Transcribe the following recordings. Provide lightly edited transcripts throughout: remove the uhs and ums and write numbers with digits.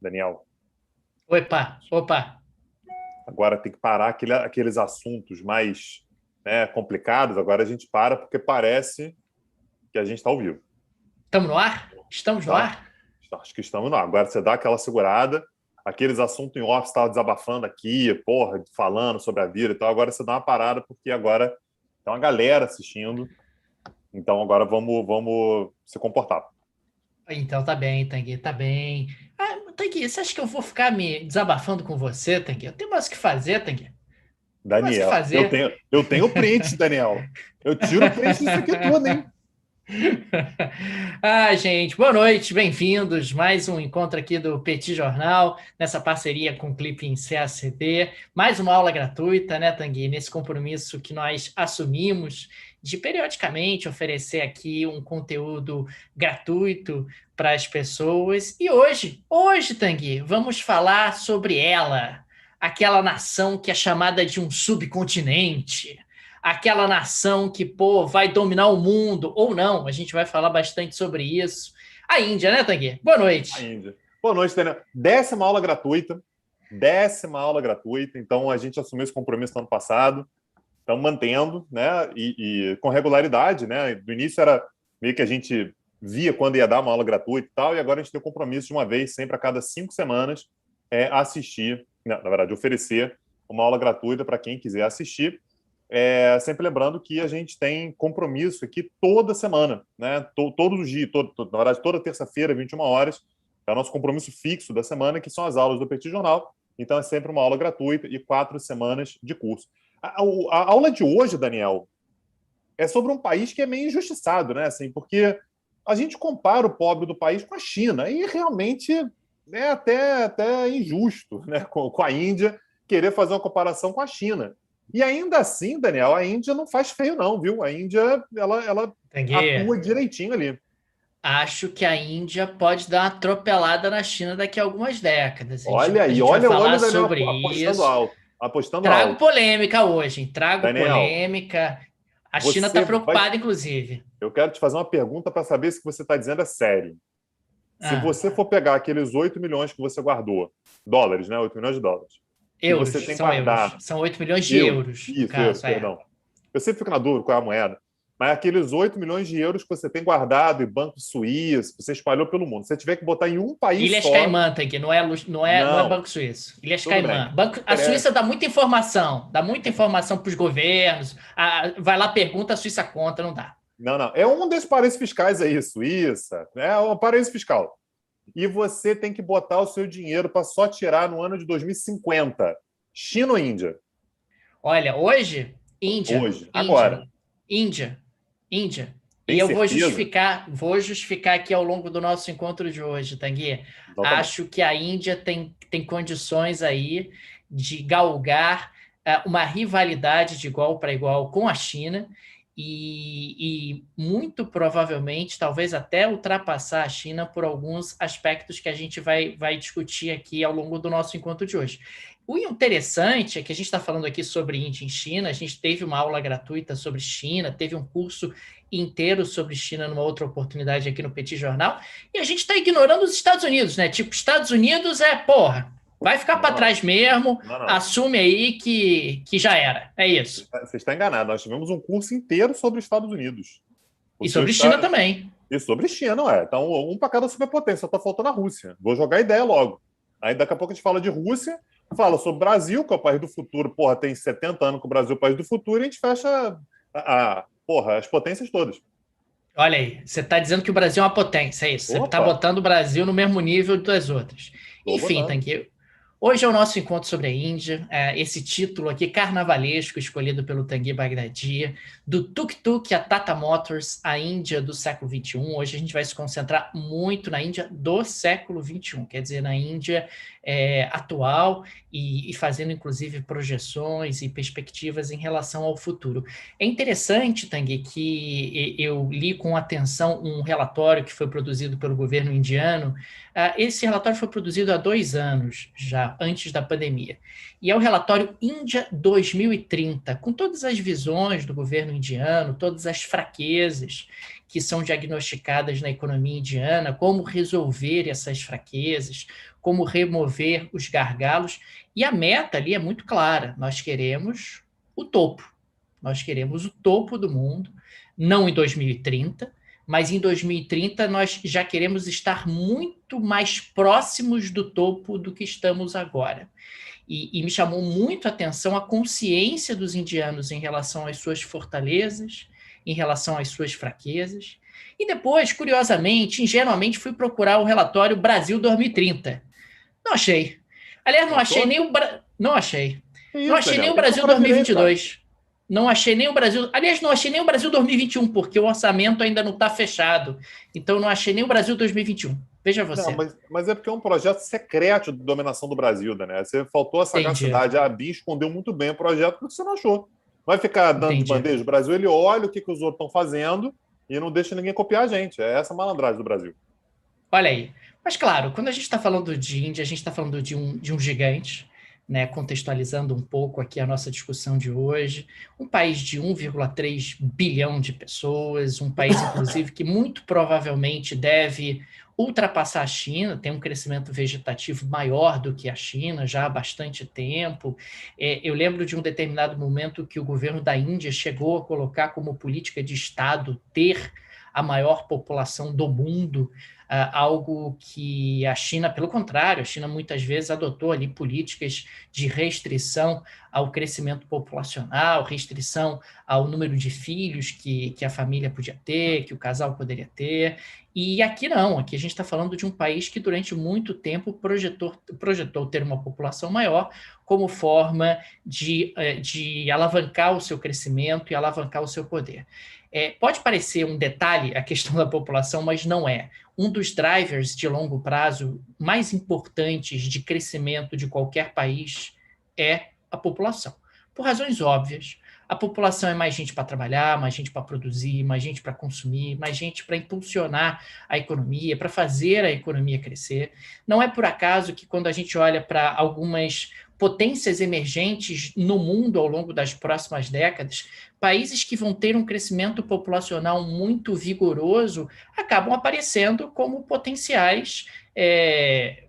Daniel, Opa, opa. agora tem que parar aqueles assuntos mais, né, complicados. Agora a gente para porque parece que a gente está ao vivo, Estamos no ar? Estamos no tá? ar? Acho que estamos não. Agora você dá aquela segurada, aqueles assuntos em off, você estava desabafando aqui, porra, falando sobre a vida e tal. Agora você dá uma parada porque agora tem uma galera assistindo. Então agora vamos se comportar. Então tá bem, Tanguy, tá bem. Tanguy, você acha que eu vou ficar me desabafando com você, Tanguy? Eu tenho mais o que fazer, Tanguy. Tem mais o que Daniel, eu fazer. tenho, eu tenho print, Daniel. Eu tiro o print disso aqui tudo, hein? Gente, boa noite, bem-vindos. Mais um encontro aqui do Petit Jornal, nessa parceria com o Clipping CACD. Mais uma aula gratuita, né, Tanguy? Nesse compromisso que nós assumimos de periodicamente oferecer aqui um conteúdo gratuito para as pessoas. E hoje, Tanguy, vamos falar sobre ela, aquela nação que é chamada de um subcontinente, aquela nação que, pô, vai dominar o mundo, ou não, a gente vai falar bastante sobre isso. A Índia, né, Tanguy? Boa A noite. Índia. Boa noite, Daniel. Décima aula gratuita. Décima aula gratuita. Então, a gente assumiu esse compromisso no ano passado. Estamos mantendo, né? E com regularidade, né? Do início era meio que a gente via quando ia dar uma aula gratuita e tal, e agora a gente tem o compromisso de uma vez, sempre a cada 5 semanas, assistir, na verdade, oferecer uma aula gratuita para quem quiser assistir. Sempre lembrando que a gente tem compromisso aqui toda semana, né? Todos os dias, na verdade, toda terça-feira, 21 horas, é o nosso compromisso fixo da semana, que são as aulas do Petit Jornal. Então, é sempre uma aula gratuita e 4 semanas de curso. A aula de hoje, Daniel, é sobre um país que é meio injustiçado, né? Assim, porque a gente compara o pobre do país com a China, e realmente é até injusto, né? Com a Índia querer fazer uma comparação com a China. E ainda assim, Daniel, a Índia não faz feio, não, viu? A Índia, ela Tanguy, atua direitinho ali. acho que a Índia pode dar uma atropelada na China daqui a algumas décadas. Olha A aí, gente vai olha, olha falar o Daniel sobre apostando isso. alto, apostando Trago alto. polêmica hoje, hein? Trago Daniel, polêmica. A China está você vai. preocupada, inclusive. Eu quero te fazer uma pergunta para saber se o que você está dizendo é sério. Se Ah, você for pegar aqueles 8 milhões que você guardou, dólares, né? 8 milhões de dólares, que você euros, tem são euros. guardado, São 8 milhões de euros, euros, no isso, euros, caso, é. perdão. Eu sempre fico na dúvida qual é a moeda, mas aqueles 8 milhões de euros que você tem guardado em banco suíço, você espalhou pelo mundo. Se você tiver que botar em um país Ilhas só, Caimã, aqui, não é não, Banco Suíço. Ilhas tudo Caimã. bem, não A Suíça interessa. dá muita informação para os governos. Vai lá, pergunta, a Suíça conta, não dá. Não, não. É um desses paraísos fiscais aí, Suíça, é um paraíso fiscal. E você tem que botar o seu dinheiro para só tirar no ano de 2050. China ou Índia? Olha, hoje, Índia, Hoje, Índia, agora. Índia, Índia. E Tem eu certeza? vou justificar aqui ao longo do nosso encontro de hoje, Tanguy. Então tá bom. Acho que a Índia tem condições aí de galgar uma rivalidade de igual para igual com a China e muito provavelmente, talvez até ultrapassar a China por alguns aspectos que a gente vai discutir aqui ao longo do nosso encontro de hoje. O interessante é que a gente está falando aqui sobre Índia e China, a gente teve uma aula gratuita sobre China, teve um curso inteiro sobre China numa outra oportunidade aqui no Petit Jornal, e a gente está ignorando os Estados Unidos, né? Tipo, Estados Unidos porra, vai ficar para Não, não. trás mesmo, Não, não. assume aí que já era. É isso. Você está enganado. Nós tivemos um curso inteiro sobre os Estados Unidos. O E senhor sobre China está. também. E sobre China, não é? Então, um para cada superpotência. Só está faltando a Rússia. Vou jogar a ideia logo. Aí, daqui a pouco, a gente fala de Rússia, fala sobre o Brasil, que é o país do futuro. Porra, tem 70 anos que o Brasil é o país do futuro, e a gente fecha porra, as potências todas. Olha aí, você está dizendo que o Brasil é uma potência, é isso. Você está Opa, botando o Brasil no mesmo nível das outras. tô Enfim, botando. Tanque, hoje é o nosso encontro sobre a Índia, esse título aqui carnavalesco escolhido pelo Tanguy Baghdadi, do Tuk-Tuk a Tata Motors, a Índia do século XXI. Hoje a gente vai se concentrar muito na Índia do século XXI, quer dizer, na Índia atual e fazendo inclusive projeções e perspectivas em relação ao futuro. É interessante, Tanguy, que eu li com atenção um relatório que foi produzido pelo governo indiano. Esse relatório foi produzido há 2 anos já, antes da pandemia. E é o relatório Índia 2030, com todas as visões do governo indiano, todas as fraquezas que são diagnosticadas na economia indiana, como resolver essas fraquezas, como remover os gargalos. E a meta ali é muito clara: nós queremos o topo. Nós queremos o topo do mundo, não em 2030, mas em 2030 nós já queremos estar muito mais próximos do topo do que estamos agora. E me chamou muito a atenção a consciência dos indianos em relação às suas fortalezas, em relação às suas fraquezas. E depois, curiosamente, ingenuamente, fui procurar o relatório Brasil 2030. Não achei. Aliás, não achei nem o... Não achei. Não achei nem o Brasil 2022. Não achei nem o Brasil... Aliás, não achei nem o Brasil 2021, porque o orçamento ainda não está fechado. Então, não achei nem o Brasil 2021. Veja você. Não, mas é porque é um projeto secreto de dominação do Brasil, Daniel. Você faltou a sagacidade. A BIM escondeu muito bem o projeto porque você não achou. Vai ficar dando de bandeja. O Brasil, ele olha o que os outros estão fazendo e não deixa ninguém copiar a gente. É essa a malandragem do Brasil. Olha aí. Mas, claro, quando a gente está falando de Índia, a gente está falando de um gigante, né, contextualizando um pouco aqui a nossa discussão de hoje, um país de 1,3 bilhão de pessoas, um país, inclusive, que muito provavelmente deve ultrapassar a China, tem um crescimento vegetativo maior do que a China já há bastante tempo. Eu lembro de um determinado momento que o governo da Índia chegou a colocar como política de Estado ter a maior população do mundo, algo que a China, pelo contrário, a China muitas vezes adotou ali políticas de restrição ao crescimento populacional, restrição ao número de filhos que a família podia ter, que o casal poderia ter. E aqui não, aqui a gente está falando de um país que durante muito tempo projetou ter uma população maior como forma de alavancar o seu crescimento e alavancar o seu poder. Pode parecer um detalhe a questão da população, mas não é. Um dos drivers de longo prazo mais importantes de crescimento de qualquer país é a população. Por razões óbvias. A população é mais gente para trabalhar, mais gente para produzir, mais gente para consumir, mais gente para impulsionar a economia, para fazer a economia crescer. Não é por acaso que quando a gente olha para algumas potências emergentes no mundo ao longo das próximas décadas, países que vão ter um crescimento populacional muito vigoroso acabam aparecendo como potenciais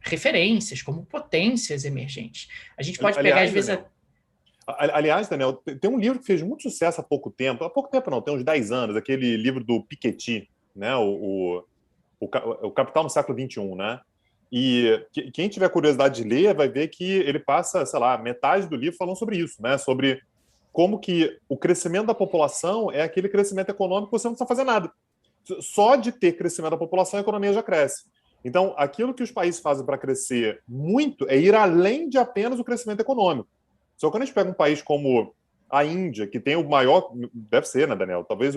referências, como potências emergentes. A gente pode pegar, às vezes... Aliás, Daniel, tem um livro que fez muito sucesso há pouco tempo não, tem uns 10 anos, aquele livro do Piketty, né? O Capital no século XXI, né? E quem tiver curiosidade de ler vai ver que ele passa, sei lá, metade do livro falando sobre isso, né? Sobre como que o crescimento da população é aquele crescimento econômico que você não precisa fazer nada. Só de ter crescimento da população, a economia já cresce. Então, aquilo que os países fazem para crescer muito é ir além de apenas o crescimento econômico. Só que quando a gente pega um país como a Índia, que tem o maior, deve ser, né, Daniel? Talvez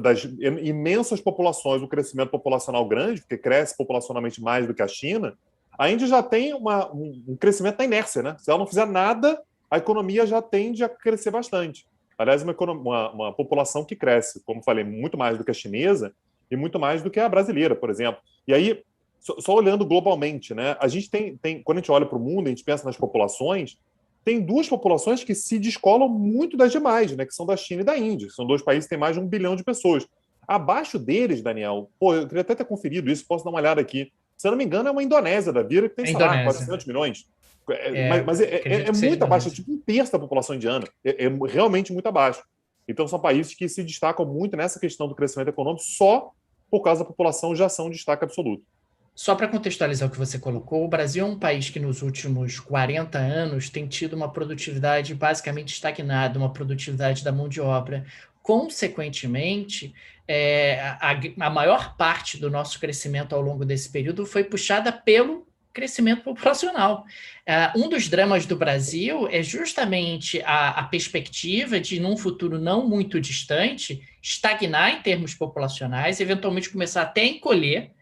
das imensas populações, o crescimento populacional grande, porque cresce populacionalmente mais do que a China, a Índia já tem um crescimento na inércia, né? Se ela não fizer nada, a economia já tende a crescer bastante. Aliás, uma população que cresce, como falei, muito mais do que a chinesa e muito mais do que a brasileira, por exemplo. E aí, só olhando globalmente, né? A gente tem quando a gente olha para o mundo, a gente pensa nas populações, tem duas populações que se descolam muito das demais, né? Que são da China e da Índia. São dois países que têm mais de 1 bilhão de pessoas. Abaixo deles, Daniel, eu queria até ter conferido isso, posso dar uma olhada aqui. Se eu não me engano, é uma Indonésia da vida, que tem, sei lá, 400 milhões. Mas é muito abaixo, é tipo um terço da população indiana. É realmente muito abaixo. Então, são países que se destacam muito nessa questão do crescimento econômico só por causa da população já são um destaque absoluto. Só para contextualizar o que você colocou, o Brasil é um país que nos últimos 40 anos tem tido uma produtividade basicamente estagnada, uma produtividade da mão de obra. Consequentemente, a maior parte do nosso crescimento ao longo desse período foi puxada pelo crescimento populacional. Um dos dramas do Brasil é justamente a perspectiva de, num futuro não muito distante, estagnar em termos populacionais, eventualmente começar até a encolher.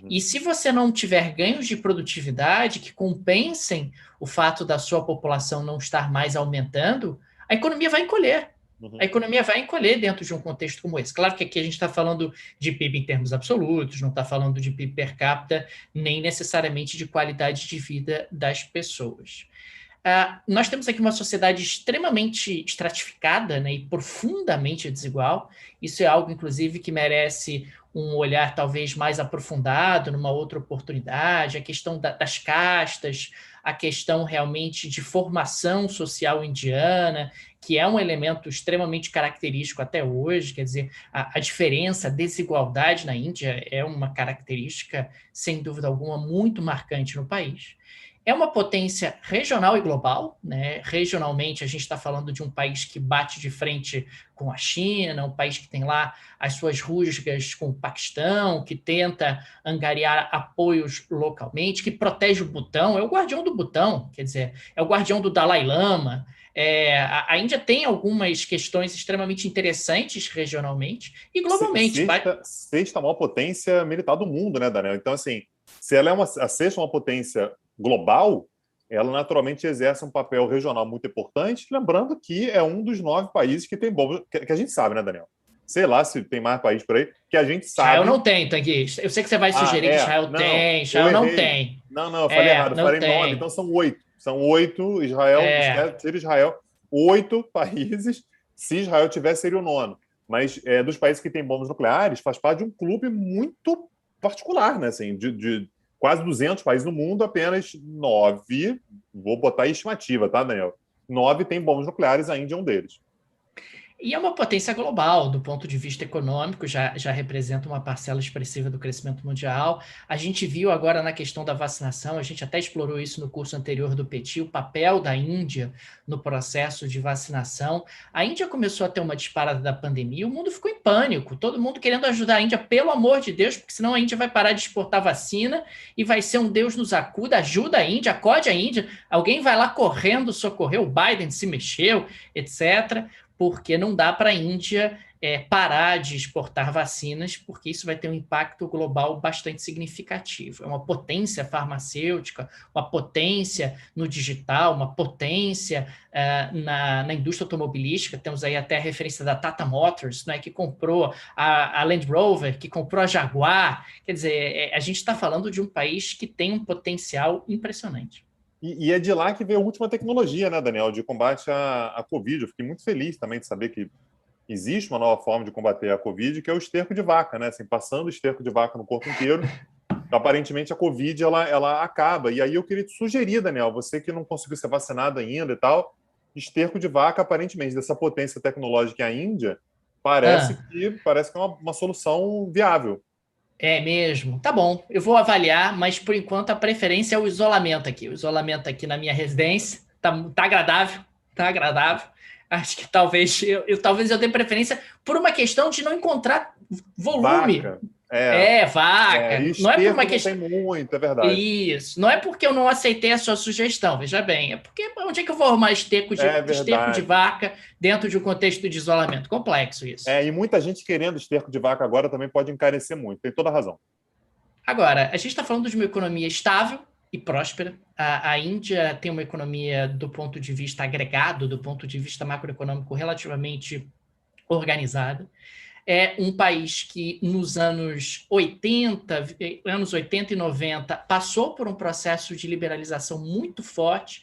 E se você não tiver ganhos de produtividade que compensem o fato da sua população não estar mais aumentando, a economia vai encolher. a economia vai encolher dentro de um contexto como esse. Claro que aqui a gente está falando de PIB em termos absolutos, não está falando de PIB per capita, nem necessariamente de qualidade de vida das pessoas. Nós temos aqui uma sociedade extremamente estratificada, né, e profundamente desigual. Isso é algo, inclusive, que merece um olhar talvez mais aprofundado numa outra oportunidade, a questão das castas, a questão realmente de formação social indiana, que é um elemento extremamente característico até hoje, quer dizer, a diferença, a desigualdade na Índia é uma característica, sem dúvida alguma, muito marcante no país. É uma potência regional e global, né? Regionalmente, a gente está falando de um país que bate de frente com a China, um país que tem lá as suas rusgas com o Paquistão, que tenta angariar apoios localmente, que protege o Butão, é o guardião do Butão, quer dizer, é o guardião do Dalai Lama. A Índia tem algumas questões extremamente interessantes regionalmente e globalmente. Sexta maior potência militar do mundo, né, Daniel? Então, assim, se ela é a sexta maior potência global, ela naturalmente exerce um papel regional muito importante, lembrando que é um dos 9 países que tem bombas, que a gente sabe, né, Daniel? Sei lá se tem mais país por aí, que a gente sabe... Israel não tem, Tanguy. Eu sei que você vai sugerir que Israel tem, Israel não tem. Não, eu falei errado, eu falei tem. 9, então são 8. São 8, Israel, tira Israel, 8 países, se Israel tivesse, seria o 9º. Mas dos países que têm bombas nucleares, faz parte de um clube muito particular, né? Assim, de quase 200 países no mundo, apenas 9, vou botar estimativa, tá, Daniel? 9 têm bombas nucleares, a Índia é um deles. E é uma potência global, do ponto de vista econômico, já representa uma parcela expressiva do crescimento mundial. A gente viu agora na questão da vacinação, a gente até explorou isso no curso anterior do PETI, o papel da Índia no processo de vacinação. A Índia começou a ter uma disparada da pandemia, o mundo ficou em pânico, todo mundo querendo ajudar a Índia, pelo amor de Deus, porque senão a Índia vai parar de exportar vacina e vai ser um Deus nos acuda, ajuda a Índia, acode a Índia, alguém vai lá correndo socorrer, o Biden se mexeu, etc., porque não dá para a Índia parar de exportar vacinas, porque isso vai ter um impacto global bastante significativo. É uma potência farmacêutica, uma potência no digital, uma potência na indústria automobilística. Temos aí até a referência da Tata Motors, né, que comprou a Land Rover, que comprou a Jaguar. Quer dizer, a gente está falando de um país que tem um potencial impressionante. E é de lá que veio a última tecnologia, né, Daniel, de combate à Covid. Eu fiquei muito feliz também de saber que existe uma nova forma de combater a Covid, que é o esterco de vaca, né? Assim, passando o esterco de vaca no corpo inteiro, aparentemente a Covid ela acaba. E aí eu queria te sugerir, Daniel, você que não conseguiu ser vacinado ainda e tal, esterco de vaca, aparentemente, dessa potência tecnológica, a Índia, parece que é uma solução viável. É mesmo? Tá bom, eu vou avaliar, mas por enquanto a preferência é o isolamento aqui. O isolamento aqui na minha residência tá agradável, tá agradável. Acho que talvez eu dê preferência por uma questão de não encontrar volume. Vaca. Vaca. Não é por uma questão. Não tem muito, é verdade. Isso. Não é porque eu não aceitei a sua sugestão, veja bem. É porque onde é que eu vou arrumar esterco de vaca dentro de um contexto de isolamento? Complexo isso. E muita gente querendo esterco de vaca agora também pode encarecer muito. Tem toda a razão. Agora, a gente está falando de uma economia estável e próspera. A Índia tem uma economia, do ponto de vista agregado, do ponto de vista macroeconômico, relativamente organizada. É um país que nos anos 80 e 90 passou por um processo de liberalização muito forte,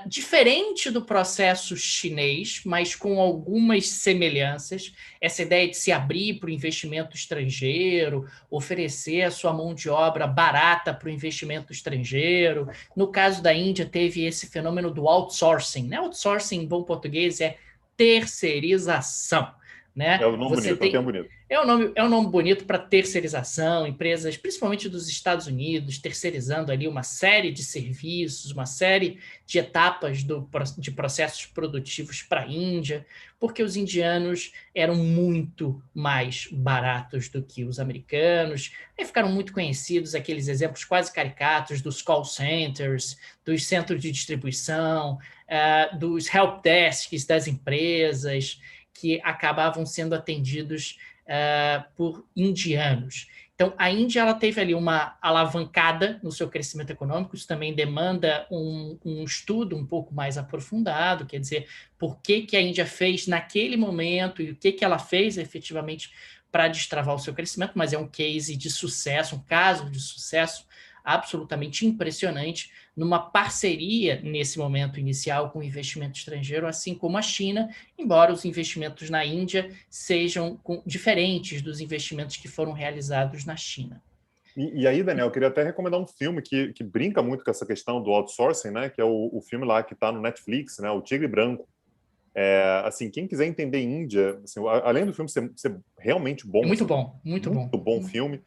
diferente do processo chinês, mas com algumas semelhanças. Essa ideia de se abrir para o investimento estrangeiro, oferecer a sua mão de obra barata para o investimento estrangeiro. No caso da Índia, teve esse fenômeno do outsourcing, né? Outsourcing, em bom português, é terceirização. Né? É um nome bonito, é um termo bonito. É um nome bonito para terceirização, empresas, principalmente dos Estados Unidos, terceirizando ali uma série de serviços, uma série de etapas de processos produtivos para a Índia, porque os indianos eram muito mais baratos do que os americanos. Aí ficaram muito conhecidos aqueles exemplos quase caricatos dos call centers, dos centros de distribuição, dos help desks das empresas, que acabavam sendo atendidos por indianos. Então, a Índia ela teve ali uma alavancada no seu crescimento econômico, isso também demanda um estudo um pouco mais aprofundado, quer dizer, por que a Índia fez naquele momento e o que ela fez efetivamente para destravar o seu crescimento, mas é um case de sucesso, um caso de sucesso absolutamente impressionante, numa parceria nesse momento inicial com o investimento estrangeiro, assim como a China, embora os investimentos na Índia sejam diferentes dos investimentos que foram realizados na China. E aí, Daniel, eu queria até recomendar um filme que brinca muito com essa questão do outsourcing, né? Que é o filme lá que está no Netflix, né? O Tigre Branco. Assim, quem quiser entender Índia, assim, além do filme ser realmente bom, É muito assim, bom, muito bom. muito bom filme,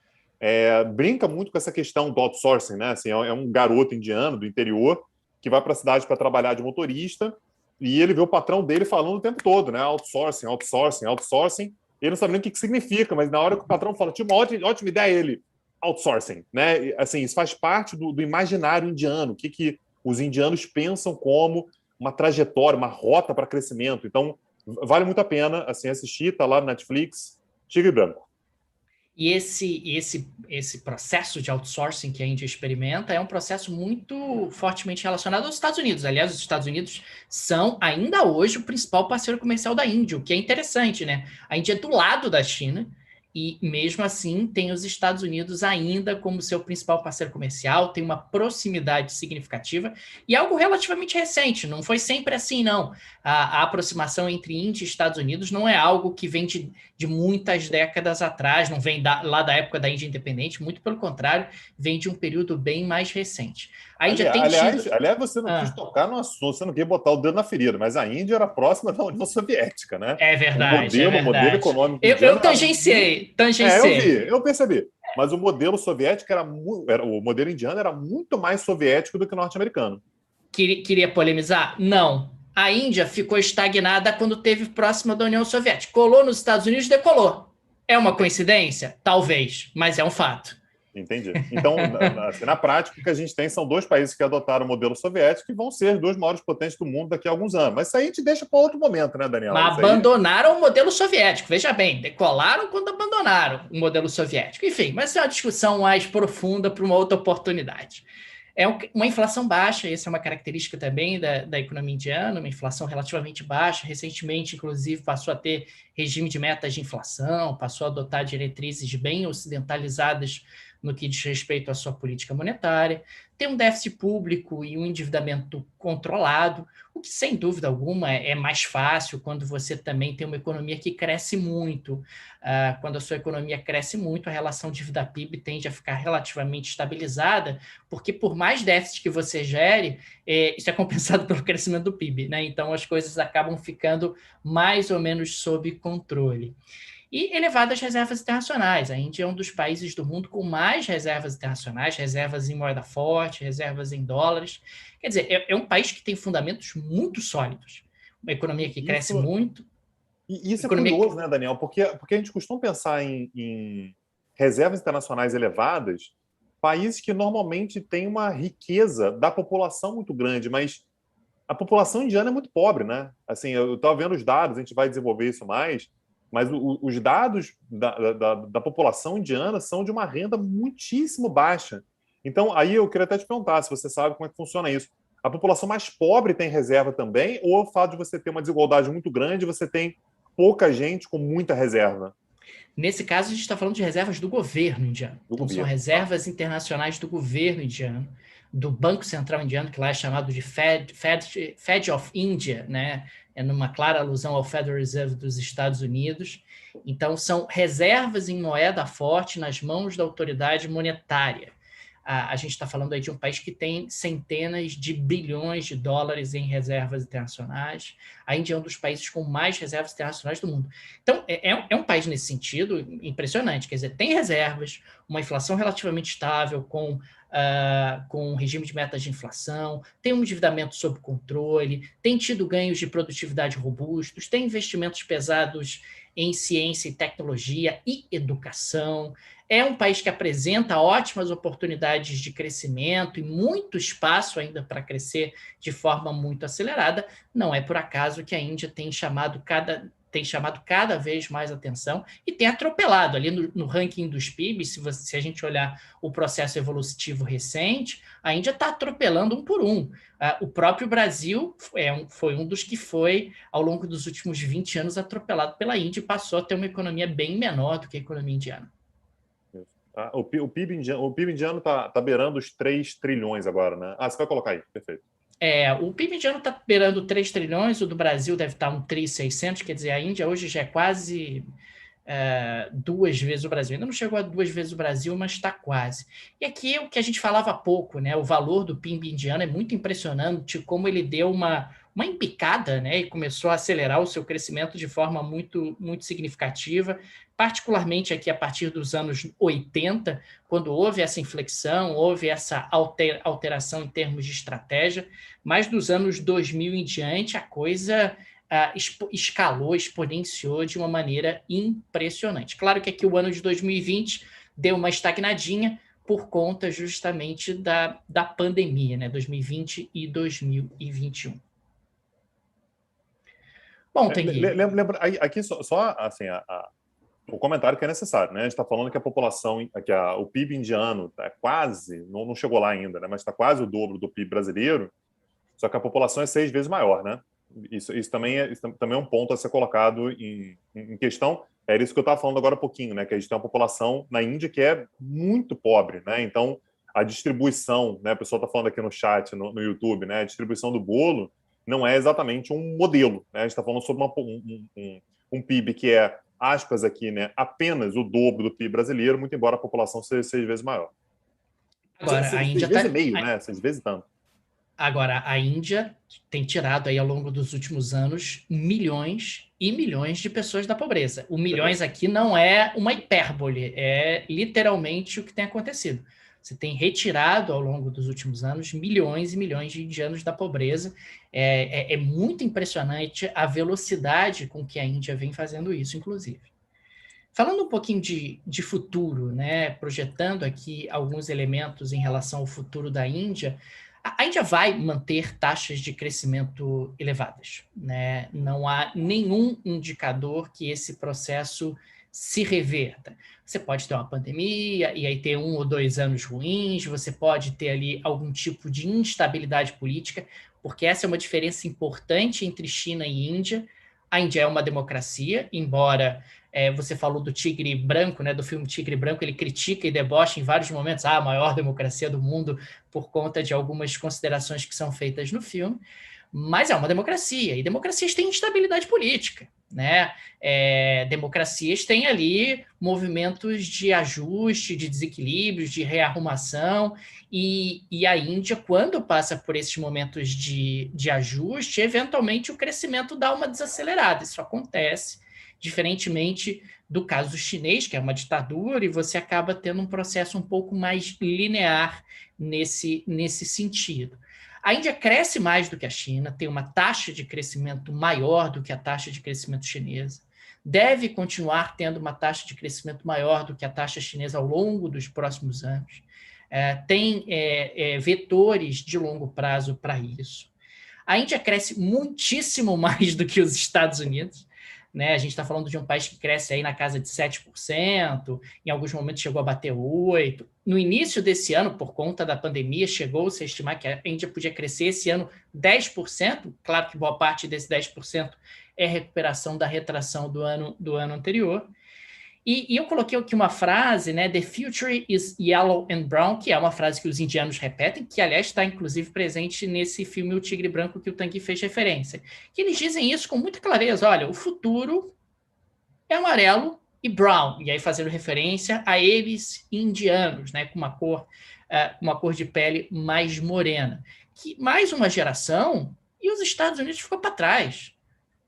brinca muito com essa questão do outsourcing, né? Assim, é um garoto indiano do interior que vai para a cidade para trabalhar de motorista e ele vê o patrão dele falando o tempo todo, né? Outsourcing, outsourcing, outsourcing. Ele não sabe nem o que significa, mas na hora que o patrão fala, tinha uma ótima ideia, ele, outsourcing, né? Assim, isso faz parte do imaginário indiano, o que os indianos pensam como uma trajetória, uma rota para crescimento. Então, vale muito a pena assim, assistir, está lá no Netflix, Tigre Branco. E esse processo de outsourcing que a Índia experimenta é um processo muito fortemente relacionado aos Estados Unidos. Aliás, os Estados Unidos são, ainda hoje, o principal parceiro comercial da Índia, o que é interessante, né? A Índia é do lado da China, e mesmo assim tem os Estados Unidos ainda como seu principal parceiro comercial, tem uma proximidade significativa e algo relativamente recente, não foi sempre assim, não. A aproximação entre Índia e Estados Unidos não é algo que vem de muitas décadas atrás, não vem lá da época da Índia independente, muito pelo contrário, vem de um período bem mais recente. A Índia tem tido... Aliás, você não quis tocar no assunto, você não quis botar o dedo na ferida, mas a Índia era próxima da União Soviética, né? É verdade, é O modelo verdade. econômico Eu indiano tangenciei. eu percebi. Mas o modelo soviético o modelo indiano era muito mais soviético do que norte-americano. Queria polemizar? Não. A Índia ficou estagnada quando teve próxima da União Soviética. Colou nos Estados Unidos, decolou. É uma coincidência? Talvez, mas é um fato. Entendi. Então, na prática, o que a gente tem são dois países que adotaram o modelo soviético e vão ser as duas maiores potências do mundo daqui a alguns anos. Mas isso aí a gente deixa para outro momento, né, Daniel? Mas Isso aí... abandonaram o modelo soviético. Veja bem, decolaram quando abandonaram o modelo soviético. Enfim, mas é uma discussão mais profunda para uma outra oportunidade. É uma inflação baixa, essa é uma característica também da economia indiana, uma inflação relativamente baixa. Recentemente, inclusive, passou a ter regime de metas de inflação, passou a adotar diretrizes bem ocidentalizadas no que diz respeito à sua política monetária, tem um déficit público e um endividamento controlado, o que, sem dúvida alguma, é mais fácil quando você também tem uma economia que cresce muito. Quando a sua economia cresce muito, a relação dívida-PIB tende a ficar relativamente estabilizada, porque por mais déficit que você gere, isso é compensado pelo crescimento do PIB, né? Então, as coisas acabam ficando mais ou menos sob controle. E elevadas reservas internacionais. A Índia é um dos países do mundo com mais reservas internacionais, reservas em moeda forte, reservas em dólares. Quer dizer, é um país que tem fundamentos muito sólidos. Uma economia que cresce muito. E isso é curioso, né, Daniel? Porque a gente costuma pensar em reservas internacionais elevadas, países que normalmente têm uma riqueza da população muito grande, mas a população indiana é muito pobre, né? Assim, eu estava vendo os dados, a gente vai desenvolver isso mais, mas os dados da população indiana são de uma renda muitíssimo baixa. Então, aí eu queria até te perguntar se você sabe como é que funciona isso. A população mais pobre tem reserva também, ou o fato de você ter uma desigualdade muito grande, você tem pouca gente com muita reserva? Nesse caso, a gente está falando de reservas do governo indiano. Então, são reservas internacionais do governo indiano, do Banco Central indiano, que lá é chamado de Fed of India, né? É numa clara alusão ao Federal Reserve dos Estados Unidos. Então, são reservas em moeda forte nas mãos da autoridade monetária. A gente está falando aí de um país que tem centenas de bilhões de dólares em reservas internacionais. A Índia é um dos países com mais reservas internacionais do mundo. Então, é um país nesse sentido impressionante. Quer dizer, tem reservas, uma inflação relativamente estável, com um regime de metas de inflação, tem um endividamento sob controle, tem tido ganhos de produtividade robustos, tem investimentos pesados em ciência e tecnologia e educação. É um país que apresenta ótimas oportunidades de crescimento e muito espaço ainda para crescer de forma muito acelerada. Não é por acaso que a Índia tem chamado tem chamado cada vez mais atenção e tem atropelado ali no ranking dos PIBs. Se a gente olhar o processo evolutivo recente, a Índia está atropelando um por um. O próprio Brasil foi um dos que foi, ao longo dos últimos 20 anos, atropelado pela Índia e passou a ter uma economia bem menor do que a economia indiana. Tá? O PIB indiano está beirando os 3 trilhões agora, né? Você vai colocar aí, perfeito. O PIB indiano está beirando 3 trilhões, o do Brasil deve estar um 3.600, quer dizer, a Índia hoje já é quase 2 vezes o Brasil. Ainda não chegou a 2 vezes o Brasil, mas está quase. E aqui é o que a gente falava há pouco, né? O valor do PIB indiano é muito impressionante, como ele deu uma embicada, né? E começou a acelerar o seu crescimento de forma muito, muito significativa, particularmente aqui a partir dos anos 80, quando houve essa inflexão, houve essa alteração em termos de estratégia, mas dos anos 2000 em diante a coisa escalou, exponenciou de uma maneira impressionante. Claro que aqui o ano de 2020 deu uma estagnadinha por conta justamente da pandemia, né? 2020 e 2021. Bom, Tanguy. Lembra, aqui só assim, o comentário que é necessário, né? A gente está falando que a população, o PIB indiano é quase, não chegou lá ainda, né? Mas está quase o dobro do PIB brasileiro, só que a população é 6 vezes maior, né? Isso também é um ponto a ser colocado em questão. Era isso que eu estava falando agora há pouquinho, né? Que a gente tem uma população na Índia que é muito pobre, né? Então, a distribuição, né? O pessoal está falando aqui no chat, no YouTube, né? A distribuição do bolo não é exatamente um modelo, né? A gente está falando sobre um PIB que é, aspas aqui, né? Apenas o dobro do PIB brasileiro, muito embora a população seja 6 vezes maior. Agora, a Índia 6 vezes e meio, né? 6 vezes e tanto. Agora, a Índia tem tirado aí ao longo dos últimos anos milhões e milhões de pessoas da pobreza. O milhões aqui não é uma hipérbole, é literalmente o que tem acontecido. Você tem retirado ao longo dos últimos anos milhões e milhões de indianos da pobreza. É muito impressionante a velocidade com que a Índia vem fazendo isso, inclusive. Falando um pouquinho de futuro, né, projetando aqui alguns elementos em relação ao futuro da Índia, a Índia vai manter taxas de crescimento elevadas, né? Não há nenhum indicador que esse processo se reverta. Você pode ter uma pandemia e aí ter 1 ou 2 anos ruins, você pode ter ali algum tipo de instabilidade política, porque essa é uma diferença importante entre China e Índia. A Índia é uma democracia, embora você falou do Tigre Branco, né, do filme Tigre Branco, ele critica e debocha em vários momentos a maior democracia do mundo por conta de algumas considerações que são feitas no filme, mas é uma democracia, e democracias têm instabilidade política, né? Democracias têm ali movimentos de ajuste, de desequilíbrios, de rearrumação, e a Índia, quando passa por esses momentos de ajuste, eventualmente o crescimento dá uma desacelerada. Isso acontece, diferentemente do caso chinês, que é uma ditadura, e você acaba tendo um processo um pouco mais linear nesse sentido. A Índia cresce mais do que a China, tem uma taxa de crescimento maior do que a taxa de crescimento chinesa, deve continuar tendo uma taxa de crescimento maior do que a taxa chinesa ao longo dos próximos anos. Tem vetores de longo prazo para isso. A Índia cresce muitíssimo mais do que os Estados Unidos, né? A gente está falando de um país que cresce aí na casa de 7%, em alguns momentos chegou a bater 8%. No início desse ano, por conta da pandemia, chegou-se a estimar que a Índia podia crescer esse ano 10%. Claro que boa parte desse 10% é recuperação da retração do ano anterior. E eu coloquei aqui uma frase, né? The future is yellow and brown, que é uma frase que os indianos repetem, que, aliás, está inclusive presente nesse filme O Tigre Branco que o Tanguy fez referência. Que eles dizem isso com muita clareza. Olha, o futuro é amarelo e brown. E aí fazendo referência a eles indianos, né? Com uma cor de pele mais morena. Que mais uma geração e os Estados Unidos ficou para trás.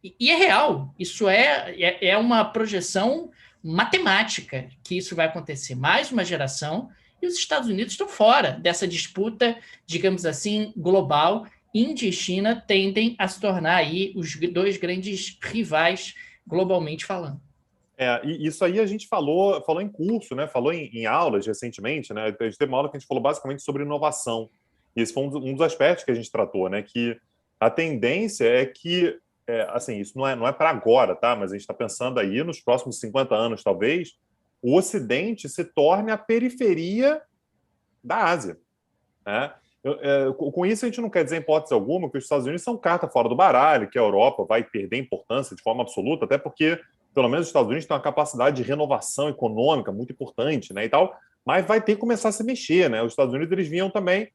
E é real. Isso é uma projeção matemática que isso vai acontecer. Mais uma geração e os Estados Unidos estão fora dessa disputa, digamos assim, global. Índia e China tendem a se tornar aí os 2 grandes rivais globalmente falando. E isso aí a gente falou em curso, né? Falou em aulas recentemente, né? A gente teve uma aula que a gente falou basicamente sobre inovação. E esse foi um dos aspectos que a gente tratou, né? Que a tendência é que assim, isso não é para agora, tá? Mas a gente está pensando aí nos próximos 50 anos, talvez, o Ocidente se torne a periferia da Ásia, né? Com isso, a gente não quer dizer, em hipótese alguma, que os Estados Unidos são carta fora do baralho, que a Europa vai perder importância de forma absoluta, até porque, pelo menos, os Estados Unidos têm uma capacidade de renovação econômica muito importante, né, e tal, mas vai ter que começar a se mexer, né? Os Estados Unidos, eles vinham também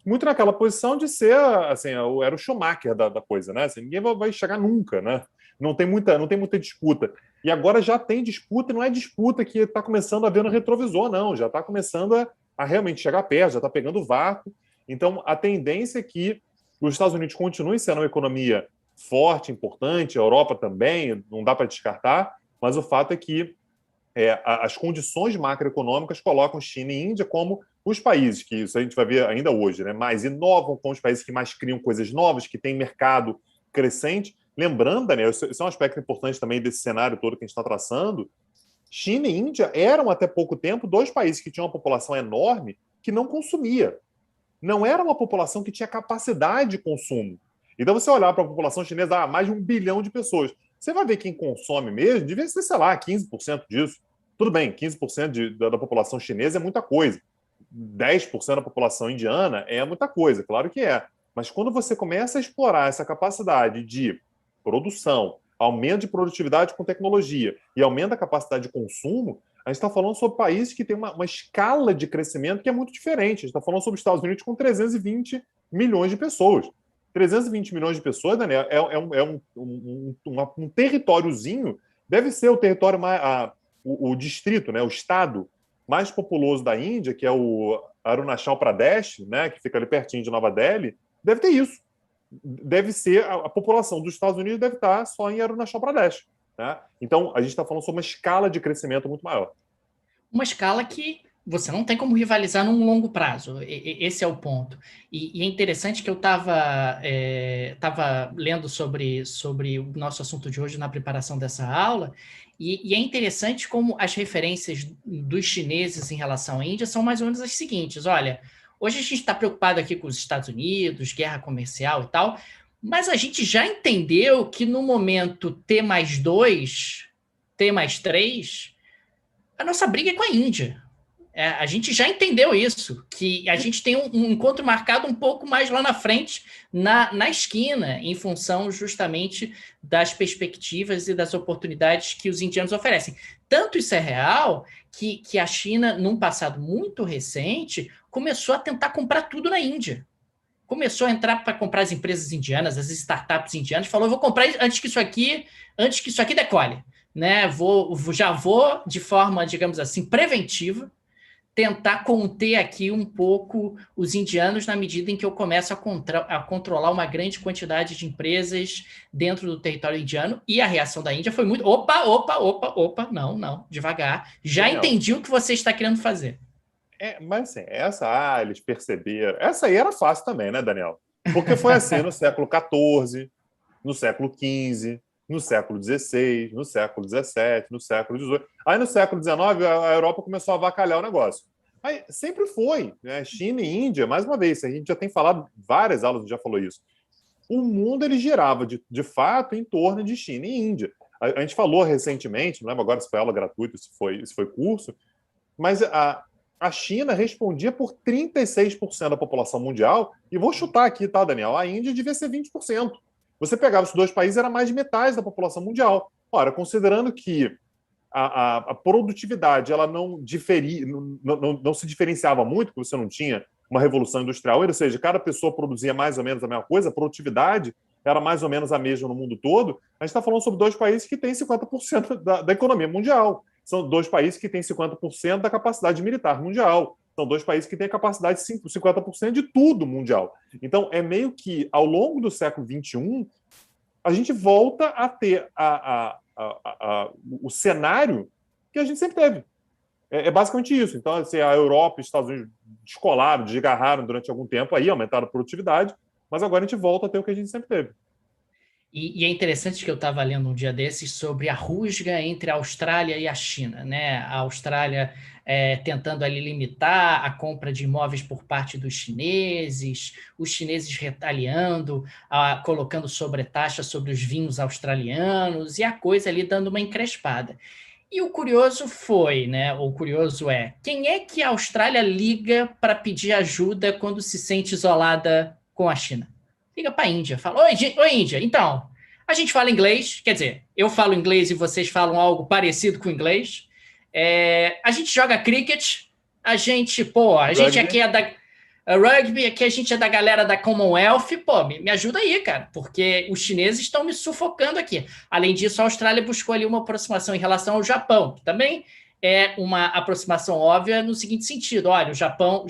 muito naquela posição de ser, assim, era o Schumacher da coisa, né? Assim, ninguém vai chegar nunca, né? Não tem muita disputa. E agora já tem disputa, e não é disputa que está começando a ver no retrovisor, não. Já está começando a realmente chegar perto, já está pegando o vácuo. Então, a tendência é que os Estados Unidos continuem sendo uma economia forte, importante, a Europa também, não dá para descartar, mas o fato é que as condições macroeconômicas colocam China e Índia como os países que, isso a gente vai ver ainda hoje, né, mais inovam, com os países que mais criam coisas novas, que têm mercado crescente. Lembrando, Daniel, isso é um aspecto importante também desse cenário todo que a gente está traçando, China e Índia eram, até pouco tempo, dois países que tinham uma população enorme que não consumia. Não era uma população que tinha capacidade de consumo. Então, você olhar para a população chinesa, mais de 1 bilhão de pessoas. Você vai ver quem consome mesmo, devia ser, sei lá, 15% disso. Tudo bem, 15% da população chinesa é muita coisa. 10% da população indiana é muita coisa, claro que é. Mas quando você começa a explorar essa capacidade de produção, aumento de produtividade com tecnologia e aumento da capacidade de consumo, a gente está falando sobre países que têm uma escala de crescimento que é muito diferente. A gente está falando sobre os Estados Unidos com 320 milhões de pessoas. 320 milhões de pessoas, Daniel, um territóriozinho, deve ser o território o distrito, né, o estado mais populoso da Índia, que é o Arunachal Pradesh, né, que fica ali pertinho de Nova Delhi, deve ter isso. Deve ser, a população dos Estados Unidos deve estar só em Arunachal Pradesh. Né? Então, a gente está falando sobre uma escala de crescimento muito maior. Uma escala que você não tem como rivalizar num longo prazo. Esse é o ponto. E é interessante que eu tava lendo sobre o nosso assunto de hoje na preparação dessa aula, e é interessante como as referências dos chineses em relação à Índia são mais ou menos as seguintes. Olha, hoje a gente está preocupado aqui com os Estados Unidos, guerra comercial e tal, mas a gente já entendeu que no momento T+2, T+3, a nossa briga é com a Índia. A gente já entendeu isso, que a gente tem um encontro marcado um pouco mais lá na frente, na esquina, em função justamente das perspectivas e das oportunidades que os indianos oferecem. Tanto isso é real que a China, num passado muito recente, começou a tentar comprar tudo na Índia. Começou a entrar para comprar as empresas indianas, as startups indianas, falou: vou comprar antes que isso aqui decole. Né? Já vou, de forma, digamos assim, preventiva, tentar conter aqui um pouco os indianos na medida em que eu começo a controlar uma grande quantidade de empresas dentro do território indiano. E a reação da Índia foi muito: opa, não, devagar. Já Daniel, entendi o que você está querendo fazer. mas assim, eles perceberam. Essa aí era fácil também, né, Daniel? Porque foi assim no século XIV, no século XV, no século XVI, no século XVII, no século XVIII. Aí no século XIX a Europa começou a avacalhar o negócio. Aí sempre foi, né? China e Índia, mais uma vez, a gente já tem falado, várias aulas a gente já falou isso. O mundo ele girava de fato em torno de China e Índia. A gente falou recentemente, não lembro agora se foi aula gratuita, se foi curso, mas a China respondia por 36% da população mundial, e vou chutar aqui, tá, Daniel? A Índia devia ser 20%. Você pegava os dois países, era mais de metade da população mundial. Ora, considerando que a produtividade ela não se diferenciava muito, porque você não tinha uma revolução industrial, ou seja, cada pessoa produzia mais ou menos a mesma coisa, a produtividade era mais ou menos a mesma no mundo todo, a gente está falando sobre dois países que têm 50% da economia mundial. São dois países que têm 50% da capacidade militar mundial. São dois países que têm a capacidade de 50% de tudo mundial. Então, é meio que, ao longo do século XXI, a gente volta a ter o cenário que a gente sempre teve. É basicamente isso. Então, assim, a Europa e os Estados Unidos descolaram, desgarraram durante algum tempo, aí aumentaram a produtividade, mas agora a gente volta a ter o que a gente sempre teve. E é interessante que eu estava lendo um dia desses sobre a rusga entre a Austrália e a China, né? A Austrália tentando ali limitar a compra de imóveis por parte dos chineses, os chineses retaliando, colocando sobretaxa sobre os vinhos australianos, e a coisa ali dando uma encrespada. E o curioso foi, né? O curioso é, quem é que a Austrália liga para pedir ajuda quando se sente isolada com a China? Liga para a Índia, fala: oi, Índia, então, a gente fala inglês, quer dizer, eu falo inglês e vocês falam algo parecido com inglês. A gente joga cricket, a gente aqui Rugby. é da rugby, aqui a gente é da galera da Commonwealth, pô, me ajuda aí, cara, porque os chineses estão me sufocando aqui. Além disso, a Austrália buscou ali uma aproximação em relação ao Japão, que também é uma aproximação óbvia no seguinte sentido: olha, o Japão,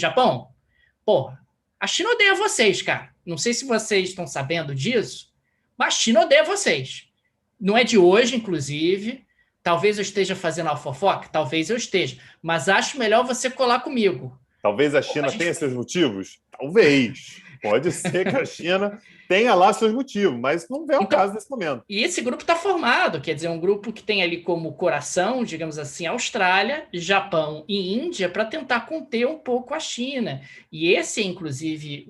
pô, a China odeia vocês, cara. Não sei se vocês estão sabendo disso, mas a China odeia vocês. Não é de hoje, inclusive. Talvez eu esteja fazendo a fofoca, talvez eu esteja, mas acho melhor você colar comigo. Talvez a Pô, a China gente... tenha seus motivos? Talvez. Pode ser que a China tenha lá seus motivos, mas não é o Então, caso nesse momento. e esse grupo está formado, quer dizer, um grupo que tem ali como coração, digamos assim, Austrália, Japão e Índia, para tentar conter um pouco a China. E esse é, inclusive,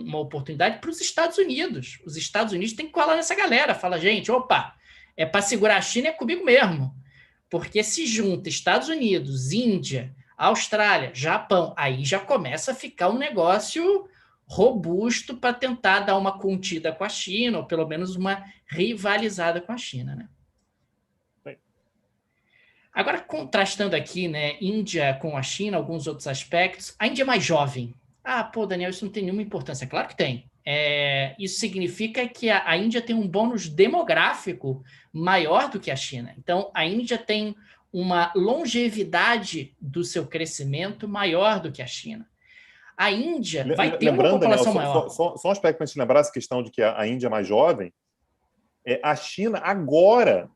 uma oportunidade para os Estados Unidos. Os Estados Unidos têm que colar nessa galera. Fala, gente, opa, é para segurar a China é comigo mesmo. Porque se junta Estados Unidos, Índia, Austrália, Japão, aí já começa a ficar um negócio robusto para tentar dar uma contida com a China, ou pelo menos uma rivalizada com a China, né? Agora, contrastando aqui, né, Índia com a China, alguns outros aspectos, a Índia é mais jovem. Ah, pô, Daniel, isso não tem nenhuma importância. Claro que tem. Isso significa que a Índia tem um bônus demográfico maior do que a China. Então, a Índia tem uma longevidade do seu crescimento maior do que a China. A Índia vai ter uma Lembrando, Daniel, população maior. só um aspecto para a gente lembrar essa questão de que a Índia é mais jovem. A China agora,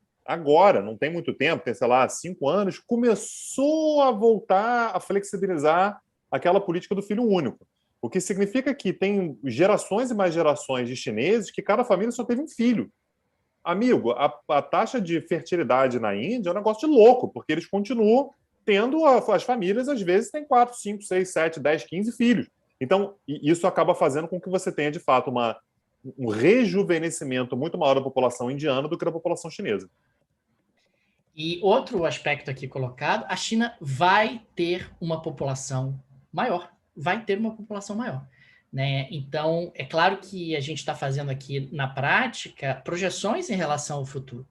não tem muito tempo, tem, sei lá, 5 anos, começou a voltar a flexibilizar aquela política do filho único. O que significa que tem gerações e mais gerações de chineses que cada família só teve um filho. Amigo, a taxa de fertilidade na Índia é um negócio de louco, porque eles continuam tendo, as famílias às vezes têm 4, 5, 6, 7, 10, 15 filhos. Então, isso acaba fazendo com que você tenha, de fato, um rejuvenescimento muito maior da população indiana do que da população chinesa. E outro aspecto aqui colocado, a China vai ter uma população maior. Vai ter uma população maior. Né? Então, é claro que a gente está fazendo aqui, na prática, projeções em relação ao futuro.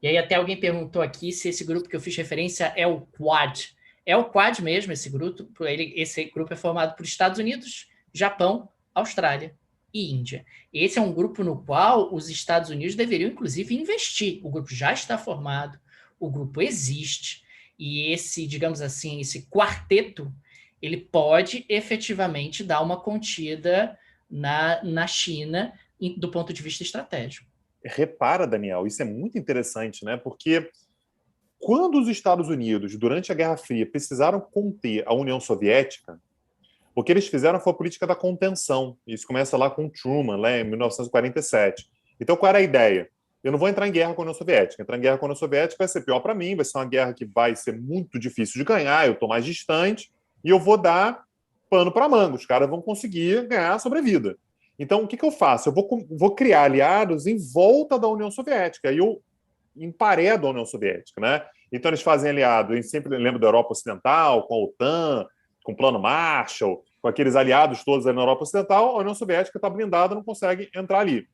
E aí até alguém perguntou aqui se esse grupo que eu fiz referência é o Quad. É o Quad mesmo, esse grupo. Esse grupo é formado por Estados Unidos, Japão, Austrália e Índia. Esse é um grupo no qual os Estados Unidos deveriam, inclusive, investir. O grupo já está formado, o grupo existe, e esse, digamos assim, esse quarteto, ele pode efetivamente dar uma contida na China do ponto de vista estratégico. Repara, Daniel, isso é muito interessante, né? Porque quando os Estados Unidos, durante a Guerra Fria, precisaram conter a União Soviética, o que eles fizeram foi a política da contenção. Isso começa lá com Truman, lá em 1947. Então, qual era a ideia? Eu não vou entrar em guerra com a União Soviética. Entrar em guerra com a União Soviética vai ser pior para mim, vai ser uma guerra que vai ser muito difícil de ganhar, eu estou mais distante, e eu vou dar pano para manga. Os caras vão conseguir ganhar a sobrevida. Então, o que eu faço? Eu vou criar aliados em volta da União Soviética. Aí eu emparedo a União Soviética, né? Então, eles fazem aliado, eu sempre lembro da Europa Ocidental, com a OTAN, com o Plano Marshall, com aqueles aliados todos ali na Europa Ocidental, a União Soviética está blindada, não consegue entrar ali.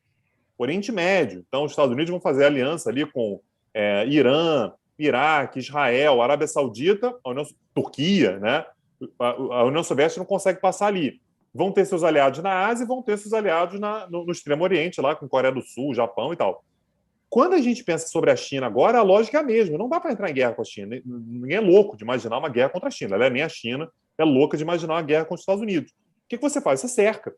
Oriente Médio, então os Estados Unidos vão fazer aliança ali com Irã, Iraque, Israel, Arábia Saudita, Turquia, né? A União Soviética não consegue passar ali. Vão ter seus aliados na Ásia e vão ter seus aliados no Extremo Oriente, lá com Coreia do Sul, Japão e tal. Quando a gente pensa sobre a China agora, a lógica é a mesma. Não dá para entrar em guerra com a China. Ninguém é louco de imaginar uma guerra contra a China. Nem a China é louca de imaginar uma guerra contra os Estados Unidos. O que você faz? Você cerca.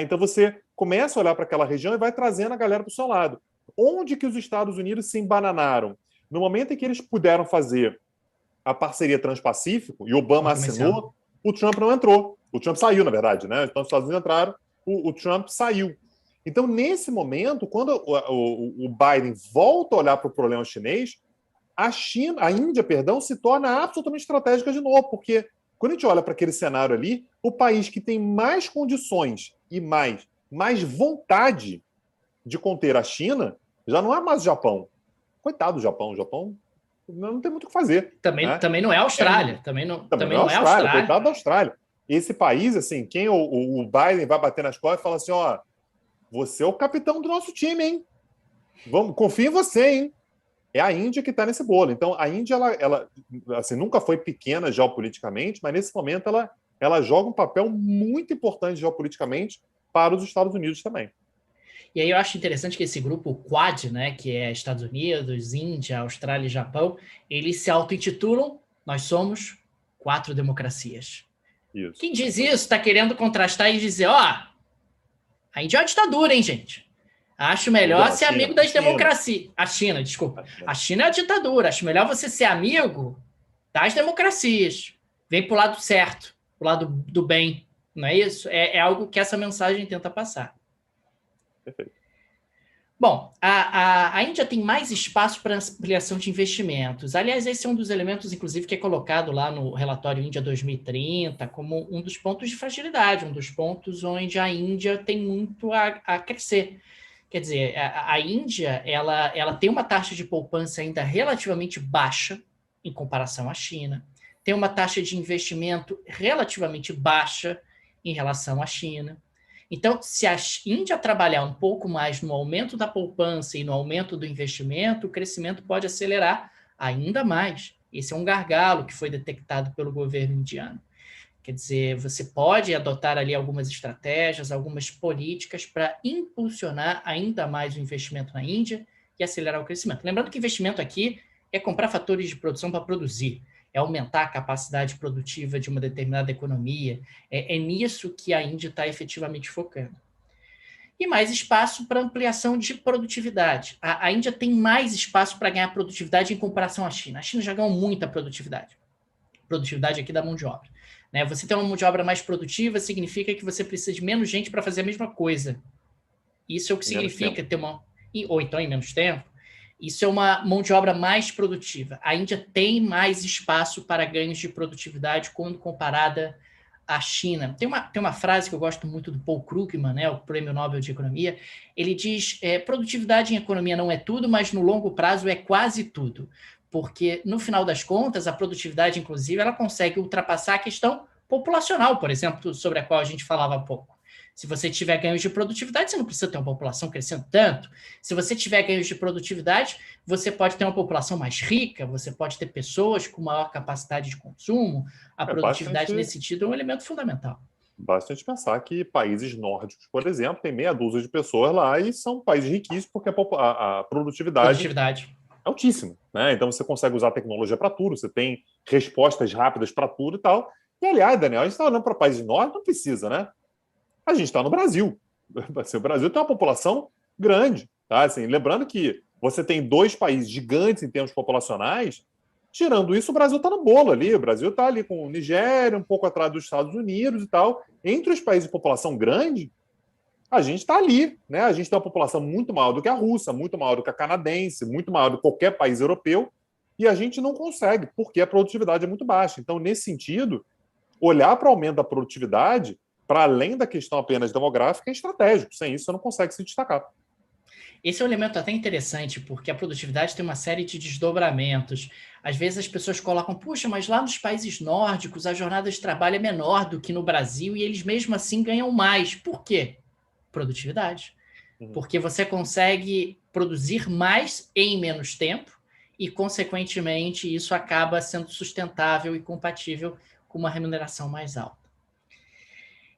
Então você começa a olhar para aquela região e vai trazendo a galera para o seu lado. Onde que os Estados Unidos se embananaram? No momento em que eles puderam fazer a parceria Transpacífico, e Obama assinou, o Trump não entrou. O Trump saiu, na verdade, né? Então os Estados Unidos entraram, o Trump saiu. Então, nesse momento, quando o Biden volta a olhar para o problema chinês, a Índia, perdão, se torna absolutamente estratégica de novo, porque quando a gente olha para aquele cenário ali, o país que tem mais condições e mais vontade de conter a China já não é mais o Japão. Coitado do Japão. O Japão não tem muito o que fazer. Também, Né? também não é a Austrália. Também não é a é a Austrália. Austrália. Coitado da Austrália. Esse país, assim, quem o Biden vai bater nas costas e fala assim, ó, você é o capitão do nosso time, hein? Confia em você, hein? É a Índia que está nesse bolo. Então, a Índia, ela assim, nunca foi pequena geopoliticamente, mas nesse momento ela joga um papel muito importante geopoliticamente para os Estados Unidos também. E aí eu acho interessante que esse grupo Quad, né, que é Estados Unidos, Índia, Austrália e Japão, eles se auto-intitulam, nós somos 4 democracias. Isso. Quem diz isso está querendo contrastar e dizer, ó, a Índia é uma ditadura, hein, gente? Acho melhor ser amigo das democracias. A China, desculpa. A China é a ditadura. Acho melhor você ser amigo das democracias. Vem pro lado certo, pro lado do bem. Não é isso? É algo que essa mensagem tenta passar. Perfeito. Bom, a Índia tem mais espaço para ampliação de investimentos. Aliás, esse é um dos elementos, inclusive, que é colocado lá no relatório Índia 2030 como um dos pontos de fragilidade, um dos pontos onde a Índia tem muito a crescer. Quer dizer, a Índia ela tem uma taxa de poupança ainda relativamente baixa em comparação à China, tem uma taxa de investimento relativamente baixa em relação à China. Então, se a Índia trabalhar um pouco mais no aumento da poupança e no aumento do investimento, o crescimento pode acelerar ainda mais. Esse é um gargalo que foi detectado pelo governo indiano. Quer dizer, você pode adotar ali algumas estratégias, algumas políticas para impulsionar ainda mais o investimento na Índia e acelerar o crescimento. Lembrando que investimento aqui é comprar fatores de produção para produzir, é aumentar a capacidade produtiva de uma determinada economia, é nisso que a Índia está efetivamente focando. E mais espaço para ampliação de produtividade. A Índia tem mais espaço para ganhar produtividade em comparação à China. A China já ganhou muita produtividade. Produtividade aqui da mão de obra. Né? Você ter uma mão de obra mais produtiva significa que você precisa de menos gente para fazer a mesma coisa. Isso é o que significa ter uma... Ou então em menos tempo. Isso é uma mão de obra mais produtiva. A Índia tem mais espaço para ganhos de produtividade quando comparada à China. Tem uma frase que eu gosto muito do Paul Krugman, né, o Prêmio Nobel de Economia. Ele diz, produtividade em economia não é tudo, mas no longo prazo é quase tudo. Porque, no final das contas, a produtividade, inclusive, ela consegue ultrapassar a questão populacional, por exemplo, sobre a qual a gente falava há pouco. Se você tiver ganhos de produtividade, você não precisa ter uma população crescendo tanto. Se você tiver ganhos de produtividade, você pode ter uma população mais rica, você pode ter pessoas com maior capacidade de consumo. A produtividade, nesse sentido, é um elemento fundamental. Basta a gente pensar que países nórdicos, por exemplo, tem meia dúzia de pessoas lá e são países riquíssimos porque a produtividade é altíssima. Né? Então você consegue usar tecnologia para tudo, você tem respostas rápidas para tudo e tal. E, aliás, Daniel, a gente está olhando para países nórdicos, não precisa, né? A gente está no Brasil. O Brasil tem uma população grande. Tá? Assim, lembrando que você tem 2 países gigantes em termos populacionais. Tirando isso, o Brasil está no bolo ali. O Brasil está ali com Nigéria, um pouco atrás dos Estados Unidos e tal. Entre os países de população grande, a gente está ali. Né? A gente tem uma população muito maior do que a russa, muito maior do que a canadense, muito maior do que qualquer país europeu. E a gente não consegue, porque a produtividade é muito baixa. Então, nesse sentido, olhar para o aumento da produtividade, para além da questão apenas demográfica, é estratégico. Sem isso, você não consegue se destacar. Esse é um elemento até interessante, porque a produtividade tem uma série de desdobramentos. Às vezes as pessoas colocam, puxa, mas lá nos países nórdicos a jornada de trabalho é menor do que no Brasil e eles mesmo assim ganham mais. Por quê? Produtividade. Porque você consegue produzir mais em menos tempo e, consequentemente, isso acaba sendo sustentável e compatível com uma remuneração mais alta.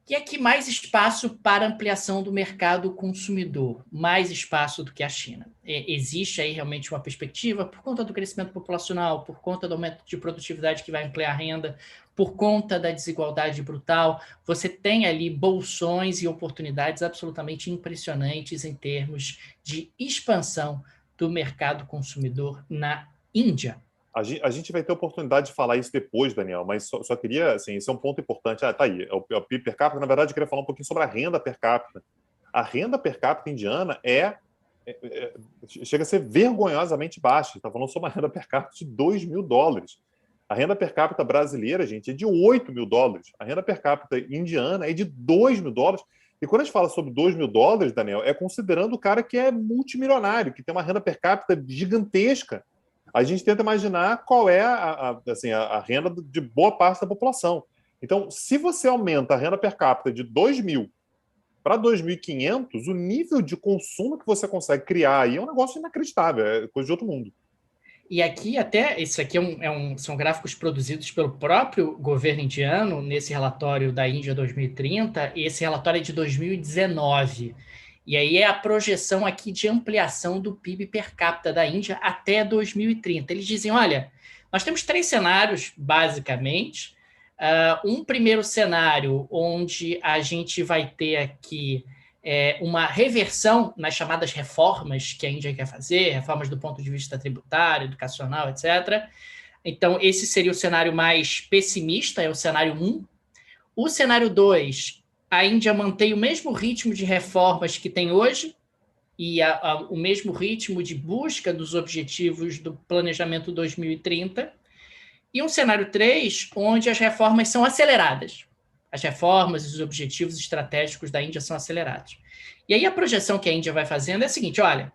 E aqui mais espaço para ampliação do mercado consumidor, mais espaço do que a China. Existe aí realmente uma perspectiva por conta do crescimento populacional, por conta do aumento de produtividade que vai ampliar a renda, por conta da desigualdade brutal. Você tem ali bolsões e oportunidades absolutamente impressionantes em termos de expansão do mercado consumidor na Índia. A gente vai ter oportunidade de falar isso depois, Daniel, mas só queria, assim, esse é um ponto importante. Tá aí, é o PIB per capita. Na verdade, eu queria falar um pouquinho sobre a renda per capita. a renda per capita indiana chega a ser vergonhosamente baixa. Está falando sobre uma renda per capita de $2.000. A renda per capita brasileira, gente, é de $8.000. A renda per capita indiana é de $2.000. E quando a gente fala sobre $2.000, Daniel, é considerando o cara que é multimilionário, que tem uma renda per capita gigantesca. A gente tenta imaginar qual é a renda de boa parte da população. Então, se você aumenta a renda per capita de 2.000 para 2.500, o nível de consumo que você consegue criar aí é um negócio inacreditável, é coisa de outro mundo. E aqui até, isso aqui são gráficos produzidos pelo próprio governo indiano, nesse relatório da Índia 2030, e esse relatório é de 2019. E aí é a projeção aqui de ampliação do PIB per capita da Índia até 2030. Eles dizem, olha, nós temos 3 cenários, basicamente. Um primeiro cenário, onde a gente vai ter aqui uma reversão nas chamadas reformas que a Índia quer fazer, reformas do ponto de vista tributário, educacional, etc. Então, esse seria o cenário mais pessimista, é o cenário 1. O cenário 2, a Índia mantém o mesmo ritmo de reformas que tem hoje e o mesmo ritmo de busca dos objetivos do planejamento 2030. E um cenário 3, onde as reformas são aceleradas. As reformas e os objetivos estratégicos da Índia são acelerados. E aí a projeção que a Índia vai fazendo é a seguinte, olha,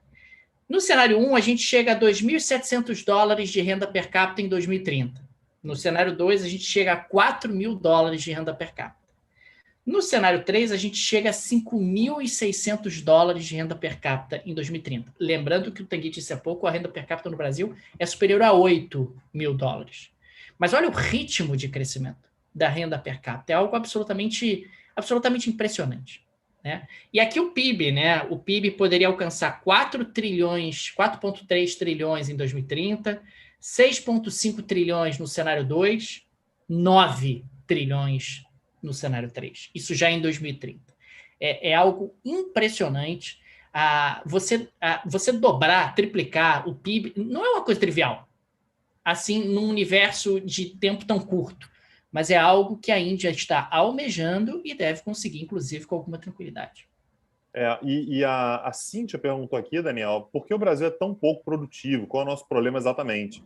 no cenário 1, a gente chega a $2.700 de renda per capita em 2030. No cenário 2, a gente chega a $4.000 de renda per capita. No cenário 3, a gente chega a $5.600 de renda per capita em 2030. Lembrando que o Tanguy disse há pouco, a renda per capita no Brasil é superior a $8.000. Mas olha o ritmo de crescimento da renda per capita. É algo absolutamente impressionante. Né? E aqui o PIB, né? O PIB poderia alcançar 4,3 trilhões em 2030, 6,5 trilhões no cenário 2, 9 trilhões no cenário 3. Isso já em 2030. É algo impressionante. Você dobrar, triplicar o PIB não é uma coisa trivial, assim, num universo de tempo tão curto. Mas é algo que a Índia está almejando e deve conseguir, inclusive, com alguma tranquilidade. A Cíntia perguntou aqui, Daniel, por que o Brasil é tão pouco produtivo? Qual é o nosso problema exatamente?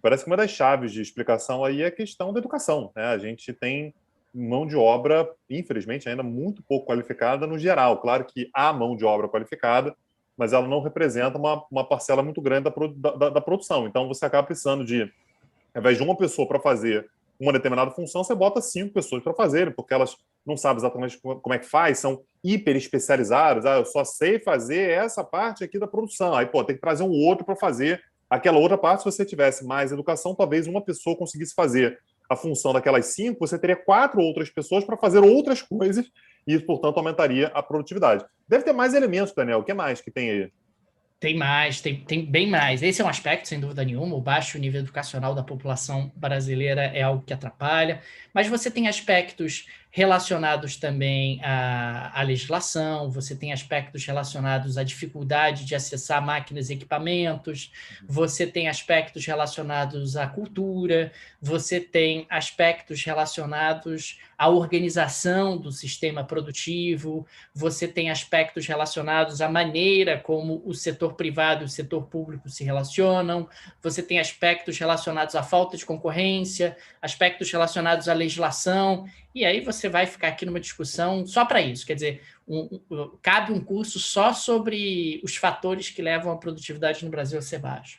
Parece que uma das chaves de explicação aí é a questão da educação. Né? A gente tem mão de obra, infelizmente, ainda muito pouco qualificada no geral. Claro que há mão de obra qualificada, mas ela não representa uma parcela muito grande da produção. Então, você acaba precisando de, ao invés de uma pessoa para fazer uma determinada função, você bota 5 pessoas para fazerem, porque elas não sabem exatamente como é que faz, são hiper especializadas. Eu só sei fazer essa parte aqui da produção. Aí, tem que trazer um outro para fazer aquela outra parte. Se você tivesse mais educação, talvez uma pessoa conseguisse fazer a função daquelas 5, você teria 4 outras pessoas para fazer outras coisas e isso, portanto, aumentaria a produtividade. Deve ter mais elementos, Daniel. O que mais que tem aí? Tem mais, tem bem mais. Esse é um aspecto, sem dúvida nenhuma. O baixo nível educacional da população brasileira é algo que atrapalha, mas você tem aspectos relacionados também à legislação, você tem aspectos relacionados à dificuldade de acessar máquinas e equipamentos, você tem aspectos relacionados à cultura, você tem aspectos relacionados à organização do sistema produtivo, você tem aspectos relacionados à maneira como o setor privado e o setor público se relacionam, você tem aspectos relacionados à falta de concorrência, aspectos relacionados à legislação, e aí você vai ficar aqui numa discussão só para isso. Quer dizer, cabe um curso só sobre os fatores que levam a produtividade no Brasil a ser baixa.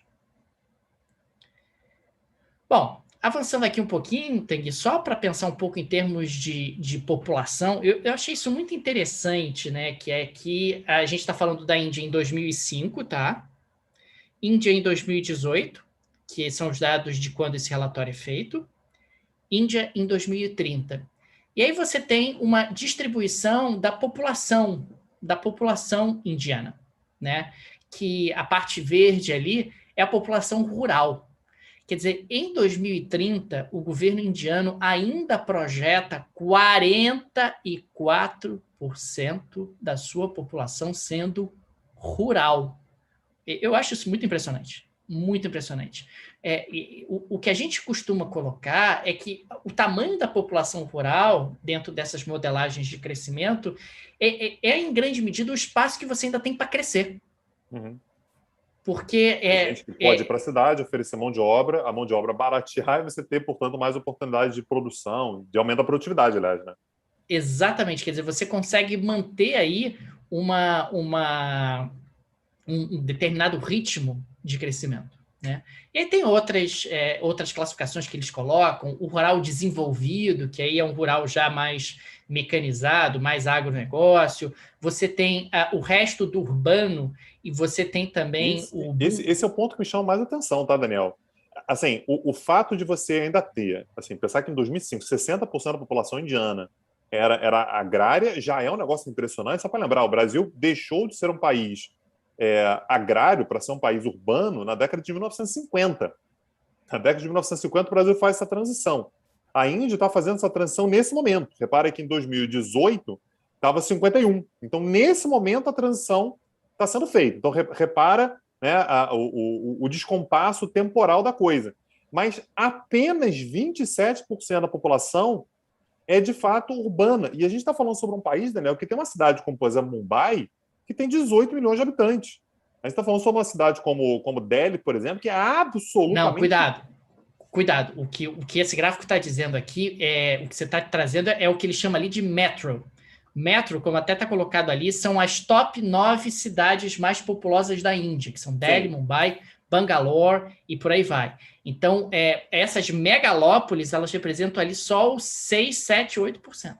Bom, avançando aqui um pouquinho, Tanguy, só para pensar um pouco em termos de população, eu achei isso muito interessante, né? Que é que a gente está falando da Índia em 2005, tá? Índia em 2018, que são os dados de quando esse relatório é feito. Índia em 2030. E aí você tem uma distribuição da população indiana, né? Que a parte verde ali é a população rural. Quer dizer, em 2030, o governo indiano ainda projeta 44% da sua população sendo rural. Eu acho isso muito impressionante. muito impressionante. O que a gente costuma colocar é que o tamanho da população rural, dentro dessas modelagens de crescimento, em grande medida, o espaço que você ainda tem para crescer. Uhum. Porque Tem gente que pode ir para a cidade, oferecer mão de obra, a mão de obra baratear e você ter, portanto, mais oportunidade de produção, de aumento da produtividade, aliás, né? Exatamente, quer dizer, você consegue manter aí um determinado ritmo de crescimento. Né? E aí tem outras classificações que eles colocam, o rural desenvolvido, que aí é um rural já mais mecanizado, mais agronegócio, você tem o resto do urbano, e você tem também esse é o ponto que me chama mais atenção, tá, Daniel? Assim, o fato de você ainda ter, assim, pensar que em 2005, 60% da população indiana era agrária, já é um negócio impressionante. Só para lembrar, o Brasil deixou de ser um país agrário para ser um país urbano na década de 1950. Na década de 1950, o Brasil faz essa transição. A Índia está fazendo essa transição nesse momento. Repare que em 2018 estava 51. Então, nesse momento, a transição está sendo feita. Então, repara, né, o descompasso temporal da coisa. Mas apenas 27% da população é de fato urbana. E a gente está falando sobre um país, Daniel, que tem uma cidade como, por exemplo, Mumbai, que tem 18 milhões de habitantes. A gente está falando sobre uma cidade como Delhi, por exemplo, que é Não, absolutamente. Cuidado. O que esse gráfico está dizendo aqui, o que você está trazendo é o que ele chama ali de metro. Metro, como até está colocado ali, são as top 9 cidades mais populosas da Índia, que são Delhi, Mumbai, Bangalore e por aí vai. Então, essas megalópolis, elas representam ali só os 6, 7, 8%.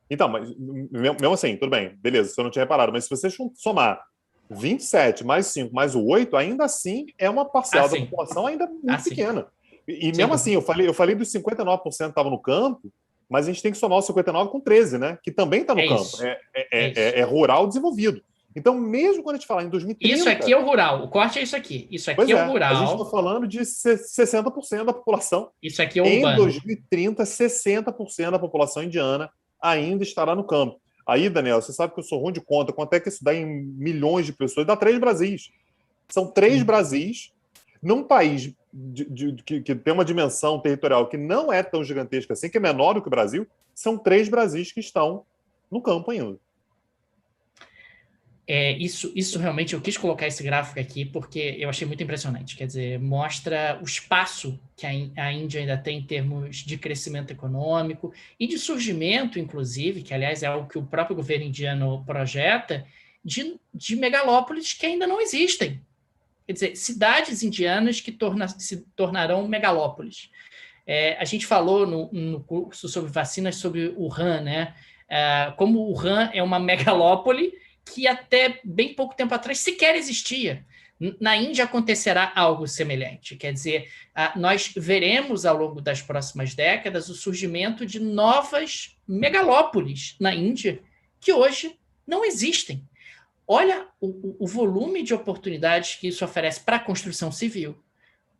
Então, mas mesmo assim, tudo bem, beleza, você não tinha reparado, mas se você somar 27 mais 5 mais o 8, ainda assim é uma parcela da população ainda muito pequena. E mesmo assim, eu falei dos 59% que estavam no campo, mas a gente tem que somar os 59 com 13, né? Que também está no campo. É rural desenvolvido. Então, mesmo quando a gente falar em 2030... Isso aqui é o rural. O corte é isso aqui. Isso aqui é o rural. A gente está falando de 60% da população. Isso aqui é urbano. Em 2030, 60% da população indiana ainda estará no campo. Aí, Daniel, você sabe que eu sou ruim de conta. Quanto é que isso dá em milhões de pessoas? Dá 3 Brasis. São 3 Brasis num país que tem uma dimensão territorial que não é tão gigantesca assim, que é menor do que o Brasil. São 3 Brasis que estão no campo ainda. Isso realmente, eu quis colocar esse gráfico aqui porque eu achei muito impressionante. Quer dizer, mostra o espaço que a Índia ainda tem em termos de crescimento econômico e de surgimento, inclusive, que, aliás, é o que o próprio governo indiano projeta, de megalópolis que ainda não existem. Quer dizer, cidades indianas que se tornarão megalópolis. A gente falou no curso sobre vacinas sobre Wuhan, né? Como Wuhan é uma megalópole que até bem pouco tempo atrás sequer existia. Na Índia acontecerá algo semelhante. Quer dizer, nós veremos ao longo das próximas décadas o surgimento de novas megalópolis na Índia que hoje não existem. Olha o volume de oportunidades que isso oferece para a construção civil,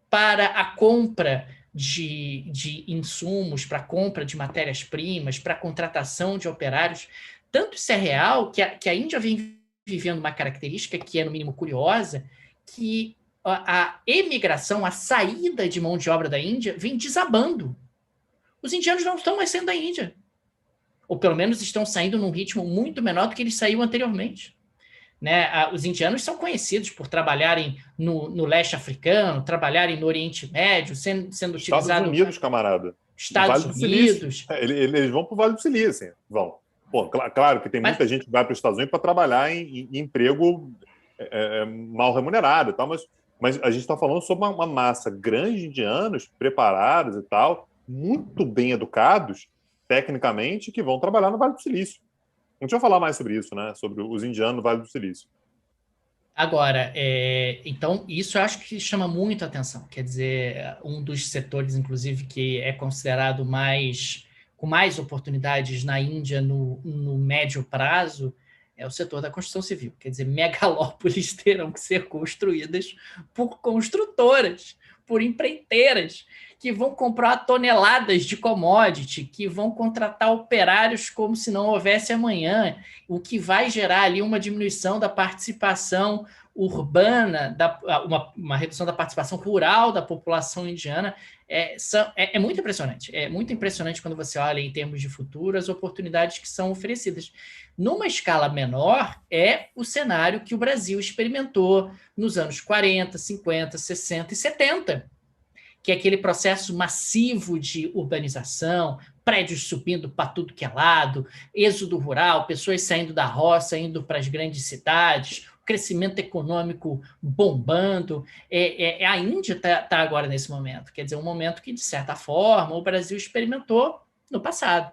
para a compra de insumos, para a compra de matérias-primas, para a contratação de operários. Tanto isso é real que a Índia vem vivendo uma característica que é, no mínimo, curiosa, que a emigração, a saída de mão de obra da Índia vem desabando. Os indianos não estão mais saindo da Índia. Ou, pelo menos, estão saindo num ritmo muito menor do que eles saíam anteriormente. Né? Os indianos são conhecidos por trabalharem no leste africano, trabalharem no Oriente Médio, sendo utilizados... Estados Unidos, camarada. Estados Unidos. Eles vão para o Vale do Silício, assim, vão. Pô, claro que tem muita gente que vai para os Estados Unidos para trabalhar em emprego mal remunerado e tal, mas a gente está falando sobre uma massa grande de indianos preparados e tal, muito bem educados tecnicamente, que vão trabalhar no Vale do Silício. A gente vai falar mais sobre isso, né? Sobre os indianos no Vale do Silício. Agora, então, isso eu acho que chama muito a atenção. Quer dizer, um dos setores, inclusive, que é considerado com mais oportunidades na Índia no médio prazo é o setor da construção civil. Quer dizer, megalópolis terão que ser construídas por construtoras, por empreiteiras que vão comprar toneladas de commodity, que vão contratar operários como se não houvesse amanhã, o que vai gerar ali uma diminuição da participação urbana, uma redução da participação rural da população indiana. É muito impressionante. É muito impressionante quando você olha em termos de futuro as oportunidades que são oferecidas. Numa escala menor, é o cenário que o Brasil experimentou nos anos 40, 50, 60 e 70, que é aquele processo massivo de urbanização, prédios subindo para tudo que é lado, êxodo rural, pessoas saindo da roça, indo para as grandes cidades, crescimento econômico bombando. A Índia está agora nesse momento, quer dizer, um momento que, de certa forma, o Brasil experimentou no passado.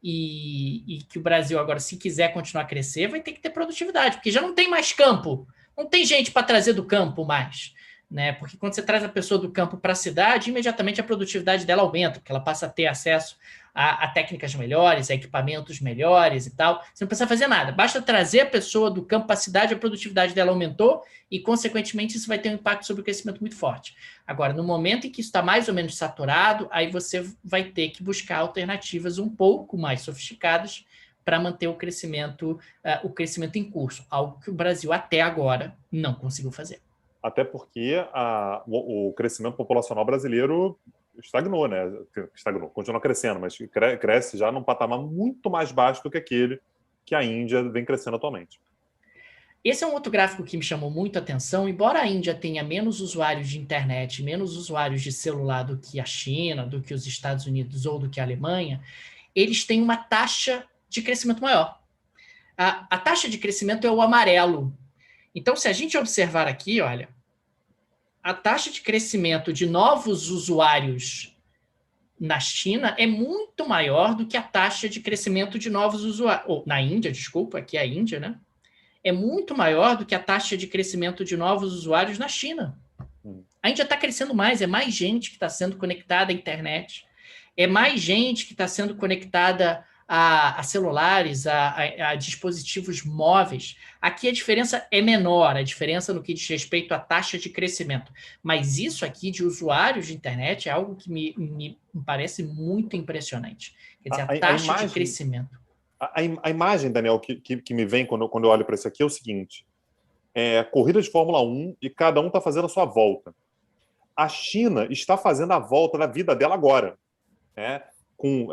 E que o Brasil agora, se quiser continuar a crescer, vai ter que ter produtividade, porque já não tem mais campo, não tem gente para trazer do campo mais. Né? Porque quando você traz a pessoa do campo para a cidade, imediatamente a produtividade dela aumenta, porque ela passa a ter acesso a técnicas melhores, a equipamentos melhores e tal. Você não precisa fazer nada, basta trazer a pessoa do campo para a cidade, a produtividade dela aumentou e, consequentemente, isso vai ter um impacto sobre o crescimento muito forte. Agora, no momento em que isso está mais ou menos saturado, aí você vai ter que buscar alternativas um pouco mais sofisticadas para manter o crescimento em curso, algo que o Brasil até agora não conseguiu fazer. Até porque o crescimento populacional brasileiro estagnou, né? Estagnou, continua crescendo, mas cresce já num patamar muito mais baixo do que aquele que a Índia vem crescendo atualmente. Esse é um outro gráfico que me chamou muito a atenção. Embora a Índia tenha menos usuários de internet, menos usuários de celular do que a China, do que os Estados Unidos ou do que a Alemanha, eles têm uma taxa de crescimento maior. A taxa de crescimento é o amarelo. Então, se a gente observar aqui, olha, a taxa de crescimento de novos usuários na China é muito maior do que a taxa de crescimento de novos usuários. Ou, na Índia, desculpa, aqui é a Índia, né? É muito maior do que a taxa de crescimento de novos usuários na China. A Índia está crescendo mais, é mais gente que está sendo conectada à internet, é mais gente que está sendo conectada a celulares, a dispositivos móveis. Aqui a diferença é menor, a diferença no que diz respeito à taxa de crescimento. Mas isso aqui de usuários de internet é algo que me parece muito impressionante. Quer dizer, a taxa de crescimento. A imagem, Daniel, que me vem quando eu olho para isso aqui é o seguinte: corrida de Fórmula 1 e cada um está fazendo a sua volta. A China está fazendo a volta da vida dela agora.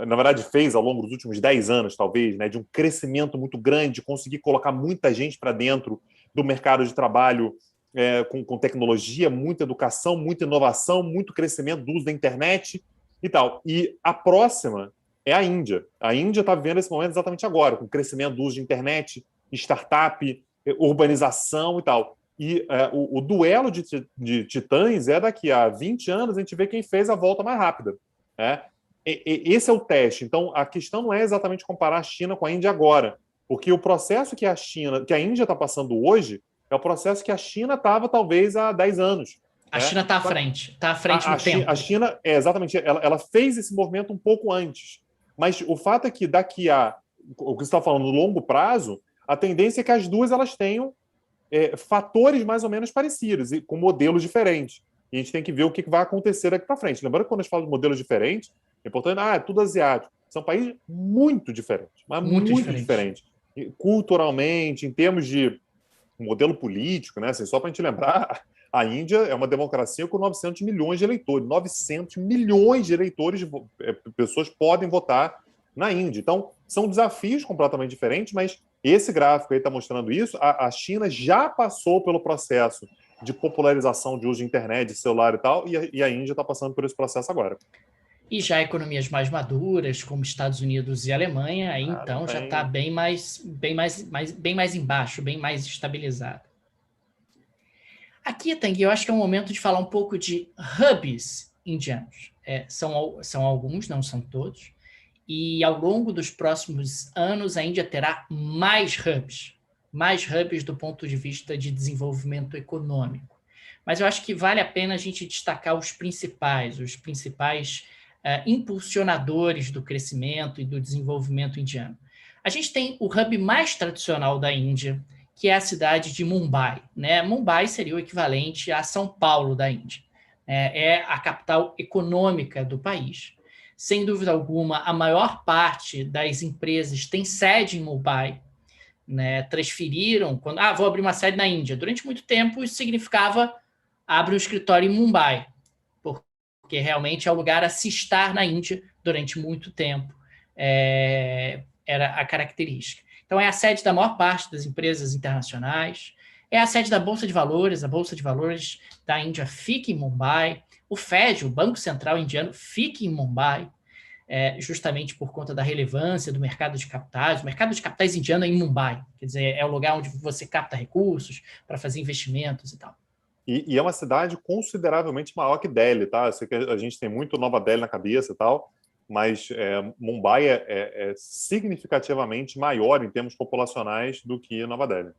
Na verdade, fez ao longo dos últimos 10 anos, talvez, né, de um crescimento muito grande, de conseguir colocar muita gente para dentro do mercado de trabalho com tecnologia, muita educação, muita inovação, muito crescimento do uso da internet e tal. E a próxima é a Índia. A Índia está vivendo esse momento exatamente agora, com crescimento do uso de internet, startup, urbanização e tal. E o duelo de titãs é daqui a 20 anos, a gente vê quem fez a volta mais rápida. Esse é o teste. Então, a questão não é exatamente comparar a China com a Índia agora, porque o processo que a Índia está passando hoje é o processo que a China estava, talvez, há 10 anos. A China está à frente no tempo. A China, exatamente, ela fez esse movimento um pouco antes. Mas o fato é que daqui a, o que você está falando, no longo prazo, a tendência é que as duas elas tenham fatores mais ou menos parecidos, e com modelos diferentes. E a gente tem que ver o que vai acontecer daqui para frente. Lembrando que quando a gente fala de modelos diferentes, é importante, é tudo asiático. São países muito diferentes, mas muito diferentes. Culturalmente, em termos de modelo político, né? Assim, só para a gente lembrar, a Índia é uma democracia com 900 milhões de eleitores. 900 milhões de eleitores, pessoas podem votar na Índia. Então, são desafios completamente diferentes, mas esse gráfico aí está mostrando isso. A China já passou pelo processo de popularização de uso de internet, de celular e tal, e a Índia está passando por esse processo agora. E já economias mais maduras, como Estados Unidos e Alemanha, aí então já está bem mais embaixo, bem mais estabilizado. Aqui, Tanguy, eu acho que é um momento de falar um pouco de hubs indianos. São alguns, não são todos. E ao longo dos próximos anos, a Índia terá mais hubs do ponto de vista de desenvolvimento econômico. Mas eu acho que vale a pena a gente destacar os principais impulsionadores do crescimento e do desenvolvimento indiano. A gente tem o hub mais tradicional da Índia, que é a cidade de Mumbai. Né? Mumbai seria o equivalente a São Paulo da Índia. é a capital econômica do país. Sem dúvida alguma, a maior parte das empresas tem sede em Mumbai, né? Transferiram, quando vou abrir uma sede na Índia. Durante muito tempo, isso significava abre um escritório em Mumbai, porque realmente é o lugar a se estar na Índia durante muito tempo. Era a característica. Então, é a sede da maior parte das empresas internacionais, é a sede da Bolsa de Valores, a Bolsa de Valores da Índia fica em Mumbai, o Fed, o Banco Central Indiano, fica em Mumbai, justamente por conta da relevância do mercado de capitais. O mercado de capitais indiano é em Mumbai, quer dizer, é o lugar onde você capta recursos para fazer investimentos e tal. E é uma cidade consideravelmente maior que Delhi, tá? Eu sei que a gente tem muito Nova Delhi na cabeça e tal, mas Mumbai é significativamente maior em termos populacionais do que Nova Delhi.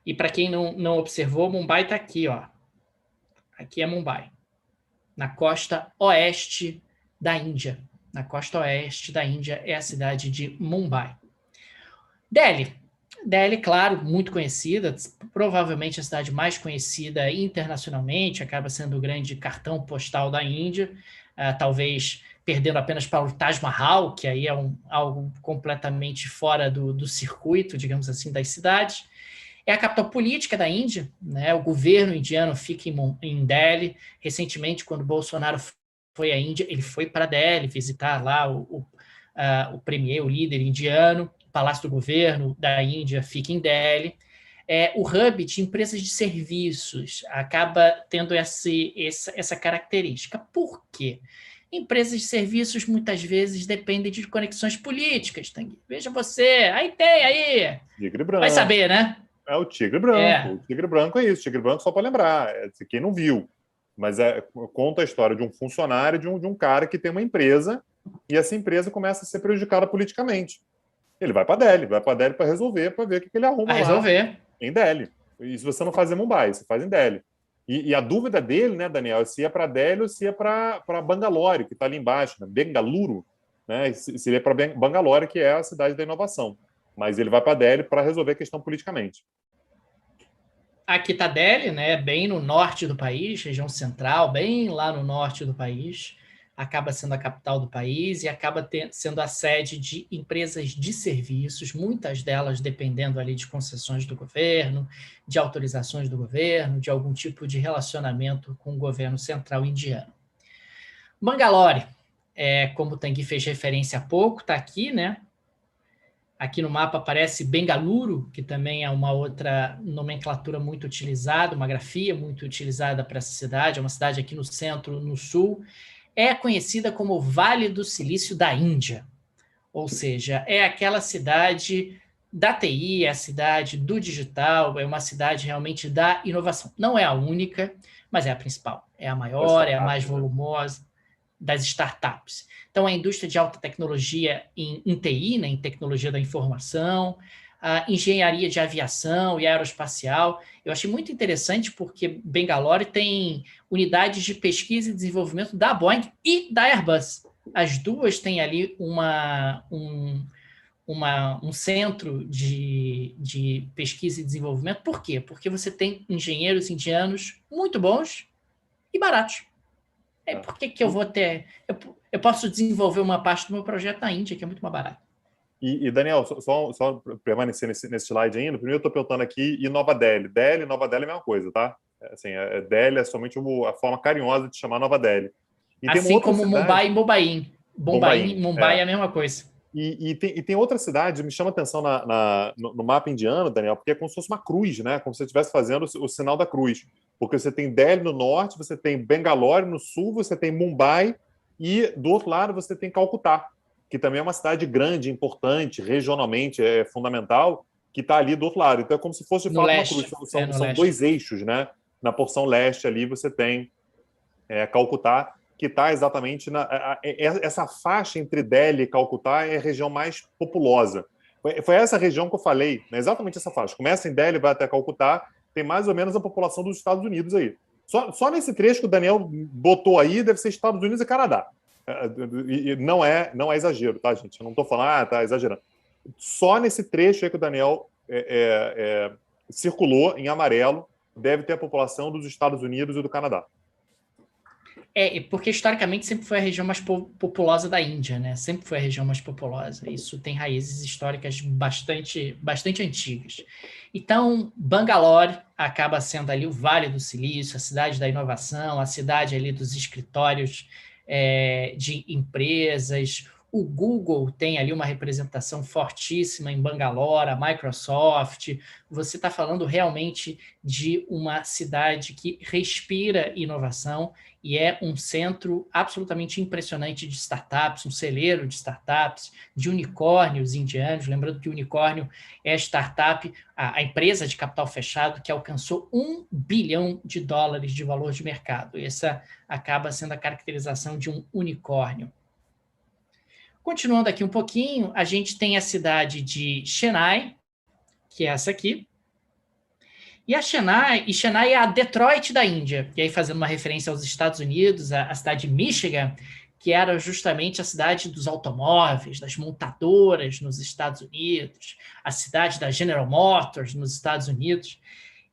E para quem não observou, Mumbai está aqui, ó. Aqui é Mumbai, na costa oeste da Índia. Na costa oeste da Índia é a cidade de Mumbai. Delhi, claro, muito conhecida, provavelmente a cidade mais conhecida internacionalmente, acaba sendo o grande cartão postal da Índia, talvez perdendo apenas para o Taj Mahal, que aí é algo completamente fora do circuito, digamos assim, das cidades. É a capital política da Índia, né? O governo indiano fica em Delhi. Recentemente, quando Bolsonaro foi à Índia, ele foi para Delhi visitar lá o premier, o líder indiano. O Palácio do Governo da Índia fica em Delhi. O hub de empresas de serviços acaba tendo essa característica. Por quê? Empresas de serviços muitas vezes dependem de conexões políticas, Tanguy. Veja você, aí. Tigre branco. Vai saber, né? É o tigre branco. O tigre branco é isso. Tigre branco, só para lembrar. Quem não viu. Mas conta a história de um funcionário, de um cara que tem uma empresa e essa empresa começa a ser prejudicada politicamente. Ele vai para Delhi para resolver, para ver o que ele arruma lá em Delhi. E se você não faz em Mumbai, você faz em Delhi. E a dúvida dele, né, Daniel, se ia para Delhi ou se ia para Bangalore, que está ali embaixo, né? Bengaluru, né? Se ele ia para Bangalore, que é a cidade da inovação. Mas ele vai para Delhi para resolver a questão politicamente. Aqui está Delhi, né, bem no norte do país, região central, bem lá no norte do país, acaba sendo a capital do país e acaba sendo a sede de empresas de serviços, muitas delas dependendo ali de concessões do governo, de autorizações do governo, de algum tipo de relacionamento com o governo central indiano. Bangalore, como o Tanguy fez referência há pouco, está aqui, né? Aqui no mapa aparece Bengaluru, que também é uma outra nomenclatura muito utilizada, uma grafia muito utilizada para essa cidade. É uma cidade aqui no centro, no sul. É conhecida como o Vale do Silício da Índia. Ou seja, é aquela cidade da TI, é a cidade do digital, é uma cidade realmente da inovação. Não é a única, mas é a principal. É a maior, é a mais volumosa das startups. Então, a indústria de alta tecnologia em TI, né, em tecnologia da informação, a engenharia de aviação e aeroespacial. Eu achei muito interessante porque Bangalore tem unidades de pesquisa e desenvolvimento da Boeing e da Airbus. As duas têm ali um centro de pesquisa e desenvolvimento. Por quê? Porque você tem engenheiros indianos muito bons e baratos. Por que eu vou ter... Eu posso desenvolver uma parte do meu projeto na Índia, que é muito mais barato. E Daniel, só permanecer nesse slide ainda, primeiro eu estou perguntando aqui, e Nova Delhi? Delhi e Nova Delhi é a mesma coisa, tá? Assim, Delhi é somente a forma carinhosa de chamar Nova Delhi. E assim como cidade... Mumbai e Bombaim. Mumbai é a mesma coisa. E tem outra cidade, me chama a atenção no mapa indiano, Daniel, porque é como se fosse uma cruz, né? Como se você estivesse fazendo o sinal da cruz. Porque você tem Delhi no norte, você tem Bangalore no sul, você tem Mumbai e do outro lado você tem Calcutá, que também é uma cidade grande, importante, regionalmente é fundamental, que está ali do outro lado. Então é como se fosse de fato uma cruz. São dois eixos, né? Na porção leste ali você tem Calcutá, que está exatamente essa faixa entre Delhi e Calcutá é a região mais populosa. Foi essa região que eu falei, né? Exatamente essa faixa. Começa em Delhi, vai até Calcutá, tem mais ou menos a população dos Estados Unidos aí. Só nesse trecho que o Daniel botou aí, deve ser Estados Unidos e Canadá. E não é exagero, tá, gente? Eu não estou falando, tá exagerando. Só nesse trecho aí que o Daniel circulou em amarelo, deve ter a população dos Estados Unidos e do Canadá. Porque historicamente sempre foi a região mais populosa da Índia, né? Sempre foi a região mais populosa. Isso tem raízes históricas bastante antigas. Então, Bangalore acaba sendo ali o Vale do Silício, a cidade da inovação, a cidade ali dos escritórios de empresas. O Google tem ali uma representação fortíssima em Bangalore, a Microsoft. Você está falando realmente de uma cidade que respira inovação e é um centro absolutamente impressionante de startups, um celeiro de startups, de unicórnios indianos. Lembrando que o unicórnio é a startup, a empresa de capital fechado que alcançou $1 bilhão de valor de mercado. Essa acaba sendo a caracterização de um unicórnio. Continuando aqui um pouquinho, a gente tem a cidade de Chennai, que é essa aqui. E Chennai é a Detroit da Índia. E aí, fazendo uma referência aos Estados Unidos, a cidade de Michigan, que era justamente a cidade dos automóveis, das montadoras nos Estados Unidos, a cidade da General Motors nos Estados Unidos.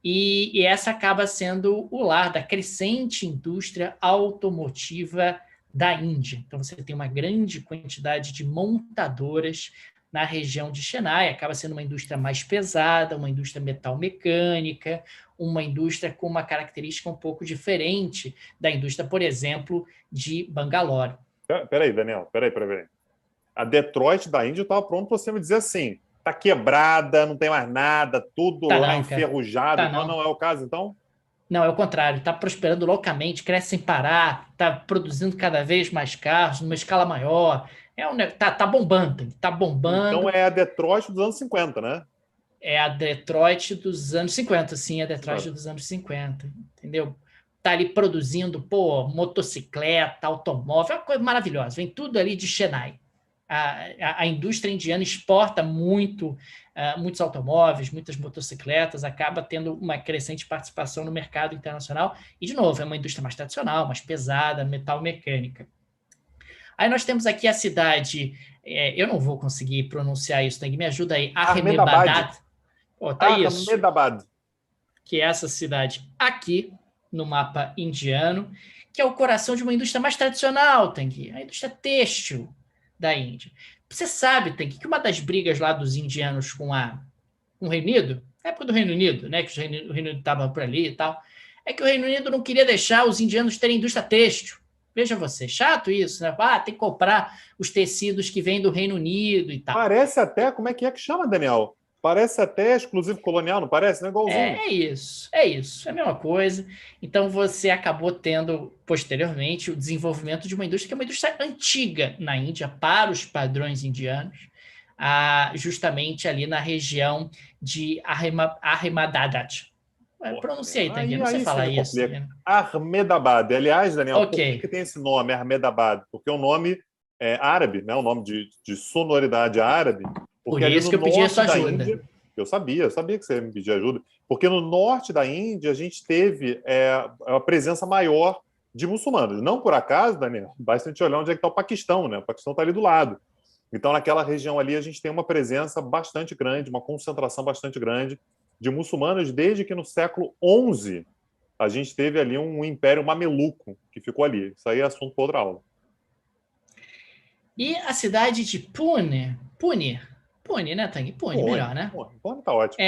E essa acaba sendo o lar da crescente indústria automotiva da Índia. Então, você tem uma grande quantidade de montadoras na região de Chennai, acaba sendo uma indústria mais pesada, uma indústria metal-mecânica, uma indústria com uma característica um pouco diferente da indústria, por exemplo, de Bangalore. Peraí, Daniel, peraí. A Detroit da Índia estava pronto para você me dizer assim, tá quebrada, não tem mais nada, tudo Tá lá não, cara. enferrujado. Tá Não, não. não é o caso, então? Não, é o contrário, está prosperando loucamente, cresce sem parar, está produzindo cada vez mais carros, numa escala maior. Tá bombando, tá Então bombando. é a Detroit dos anos 50, né? É a Detroit dos anos 50, sim, a Detroit 50. dos anos 50, entendeu? Tá ali produzindo, motocicleta, automóvel, é uma coisa maravilhosa. Vem tudo ali de Chennai. A indústria indiana exporta muitos automóveis, muitas motocicletas, acaba tendo uma crescente participação no mercado internacional. E, de novo, é uma indústria mais tradicional, mais pesada, metal mecânica. Aí nós temos aqui a cidade, eu não vou conseguir pronunciar isso, tem que me ajuda aí, Ahmedabad. Ahmedabad. Tá isso. Ahmedabad. Que é essa cidade aqui, no mapa indiano, que é o coração de uma indústria mais tradicional, Tanguy, a indústria têxtil da Índia. Você sabe, Tanguy, que uma das brigas lá dos indianos com o Reino Unido, na época do Reino Unido, né, que o Reino Unido estava por ali e tal, é que o Reino Unido não queria deixar os indianos terem indústria têxtil. Veja você, chato isso, né? Tem que comprar os tecidos que vêm do Reino Unido e tal. Parece até, como é que chama, Daniel? Parece até exclusivo colonial, não parece? Não é igualzinho. É isso, é a mesma coisa. Então você acabou tendo, posteriormente, o desenvolvimento de uma indústria que é uma indústria antiga na Índia, para os padrões indianos, justamente ali na região de Ahmedabad. Pronunciei, tá aqui, não sei Aí você falar me isso. Tá complica. Ahmedabad. Aliás, Daniel, Ok, por que tem esse nome, Ahmedabad? Porque é um nome árabe, né? Um nome de sonoridade árabe, por porque ali isso no que eu pedi a norte sua da ajuda. Índia, eu sabia que você ia me pedir ajuda, porque no norte da Índia a gente teve uma presença maior de muçulmanos. Não por acaso, Daniel, basta a gente olhar onde é que está o Paquistão, né? O Paquistão está ali do lado. Então, naquela região ali, a gente tem uma presença bastante grande, uma concentração bastante grande de muçulmanos, desde que no século XI a gente teve ali um império mameluco que ficou ali. Isso aí é assunto para outra aula. E a cidade de Pune, né, Tang? Pune, melhor, né? Pô, tá ótimo.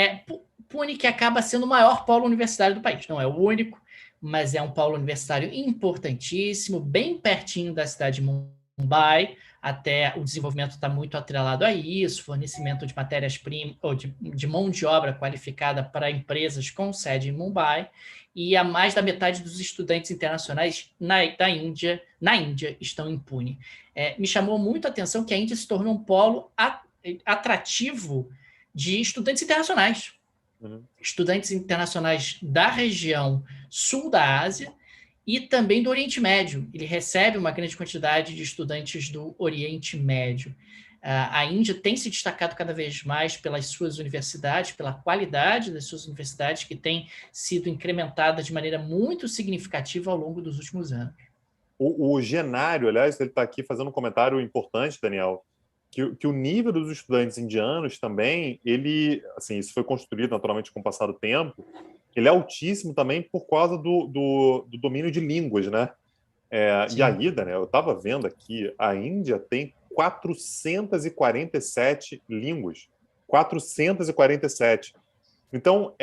Pune que acaba sendo o maior polo universitário do país. Não é o único, mas é um polo universitário importantíssimo, bem pertinho da cidade de Mumbai. Até o desenvolvimento está muito atrelado a isso, fornecimento de matérias-primas ou de mão de obra qualificada para empresas com sede em Mumbai. E a mais da metade dos estudantes internacionais na Índia estão em Pune. Me chamou muito a atenção que a Índia se tornou um polo atrativo de estudantes internacionais. Uhum. Estudantes internacionais da região sul da Ásia e também do Oriente Médio. Ele recebe uma grande quantidade de estudantes do Oriente Médio. A Índia tem se destacado cada vez mais pelas suas universidades, pela qualidade das suas universidades, que tem sido incrementada de maneira muito significativa ao longo dos últimos anos. O Genário, aliás, ele está aqui fazendo um comentário importante, Daniel, que o nível dos estudantes indianos também, ele, assim, isso foi construído naturalmente com o passar do tempo, ele é altíssimo também por causa do domínio de línguas, né? E a Sim. Índia, né, eu estava vendo aqui, a Índia tem 447 línguas. 447. Então,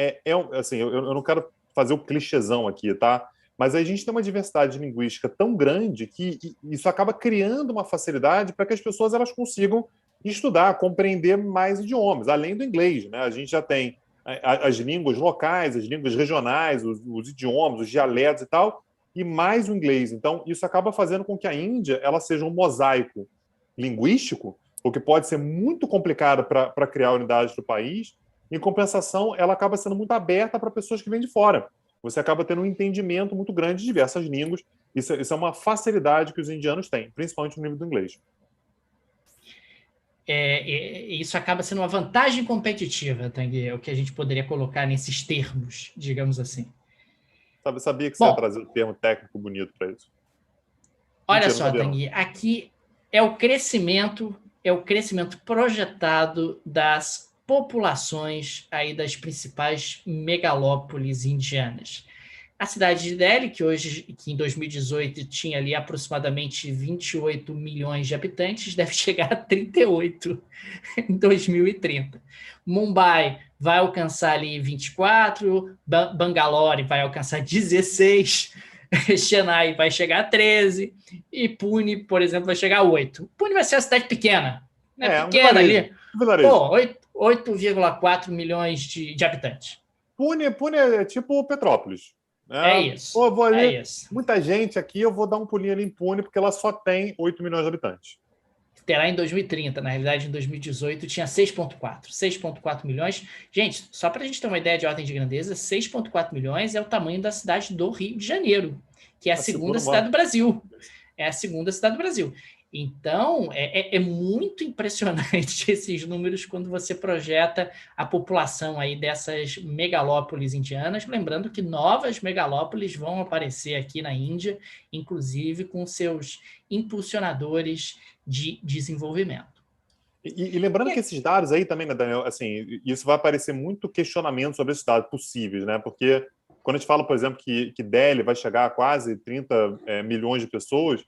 assim, eu não quero fazer o clichêzão aqui, tá? Mas a gente tem uma diversidade linguística tão grande que isso acaba criando uma facilidade para que as pessoas elas consigam estudar, compreender mais idiomas, além do inglês, né? A gente já tem as línguas locais, as línguas regionais, os idiomas, os dialetos e tal, e mais o inglês. Então, isso acaba fazendo com que a Índia ela seja um mosaico linguístico, o que pode ser muito complicado para criar a unidade do país. Em compensação, ela acaba sendo muito aberta para pessoas que vêm de fora. Você acaba tendo um entendimento muito grande de diversas línguas. Isso é uma facilidade que os indianos têm, principalmente no nível do inglês. Isso acaba sendo uma vantagem competitiva, Tanguy, é o que a gente poderia colocar nesses termos, digamos assim. Sabia que você ia Bom, trazer um termo técnico bonito para isso. olha Mentira, não só, sabia não. Tanguy, aqui é o crescimento projetado das populações aí das principais megalópolis indianas. A cidade de Delhi, que em 2018 tinha ali aproximadamente 28 milhões de habitantes, deve chegar a 38 em 2030. Mumbai vai alcançar ali 24, Bangalore vai alcançar 16, Chennai vai chegar a 13 e Pune, por exemplo, vai chegar a 8. Pune vai ser uma cidade pequena, né? Um Pequena vilarejo. ali. Um vilarejo. Pô, 8,4 milhões de habitantes. Pune é tipo Petrópolis. Né? É isso. Pô, vou É ali, isso. muita gente aqui, eu vou dar um pulinho ali em Pune, porque ela só tem 8 milhões de habitantes. Terá em 2030, na realidade, em 2018 tinha 6,4 milhões. Gente, só para a gente ter uma ideia de ordem de grandeza, 6,4 milhões é o tamanho da cidade do Rio de Janeiro, que é a A segunda segunda cidade maior. do Brasil. É a segunda cidade do Brasil. Então, é muito impressionante esses números quando você projeta a população aí dessas megalópolis indianas. Lembrando que novas megalópolis vão aparecer aqui na Índia, inclusive com seus impulsionadores de desenvolvimento. E lembrando que E, esses dados aí também, né, Daniel, assim, isso vai aparecer muito questionamento sobre esses dados possíveis, né? Porque quando a gente fala, por exemplo, que Delhi vai chegar a quase 30 milhões de pessoas,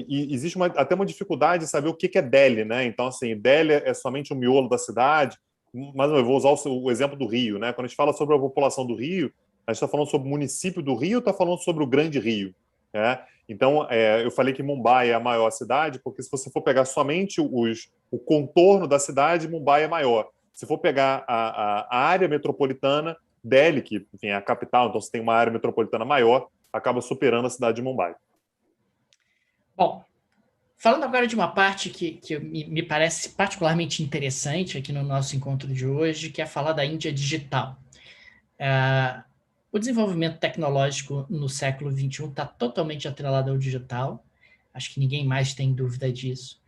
e existe até uma dificuldade de saber o que é Delhi, né? Então, assim, Delhi é somente o miolo da cidade, mas eu vou usar o exemplo do Rio, né? Quando a gente fala sobre a população do Rio, a gente está falando sobre o município do Rio, está falando sobre o Grande Rio, né? Então, eu falei que Mumbai é a maior cidade, porque se você for pegar somente o contorno da cidade, Mumbai é maior. Se for pegar a área metropolitana, Delhi, que enfim, é a capital, então você tem uma área metropolitana maior, acaba superando a cidade de Mumbai. bom, falando agora de uma parte que me parece particularmente interessante aqui no nosso encontro de hoje, que é falar da Índia digital. O desenvolvimento tecnológico no século XXI está totalmente atrelado ao digital. Acho que ninguém mais tem dúvida disso.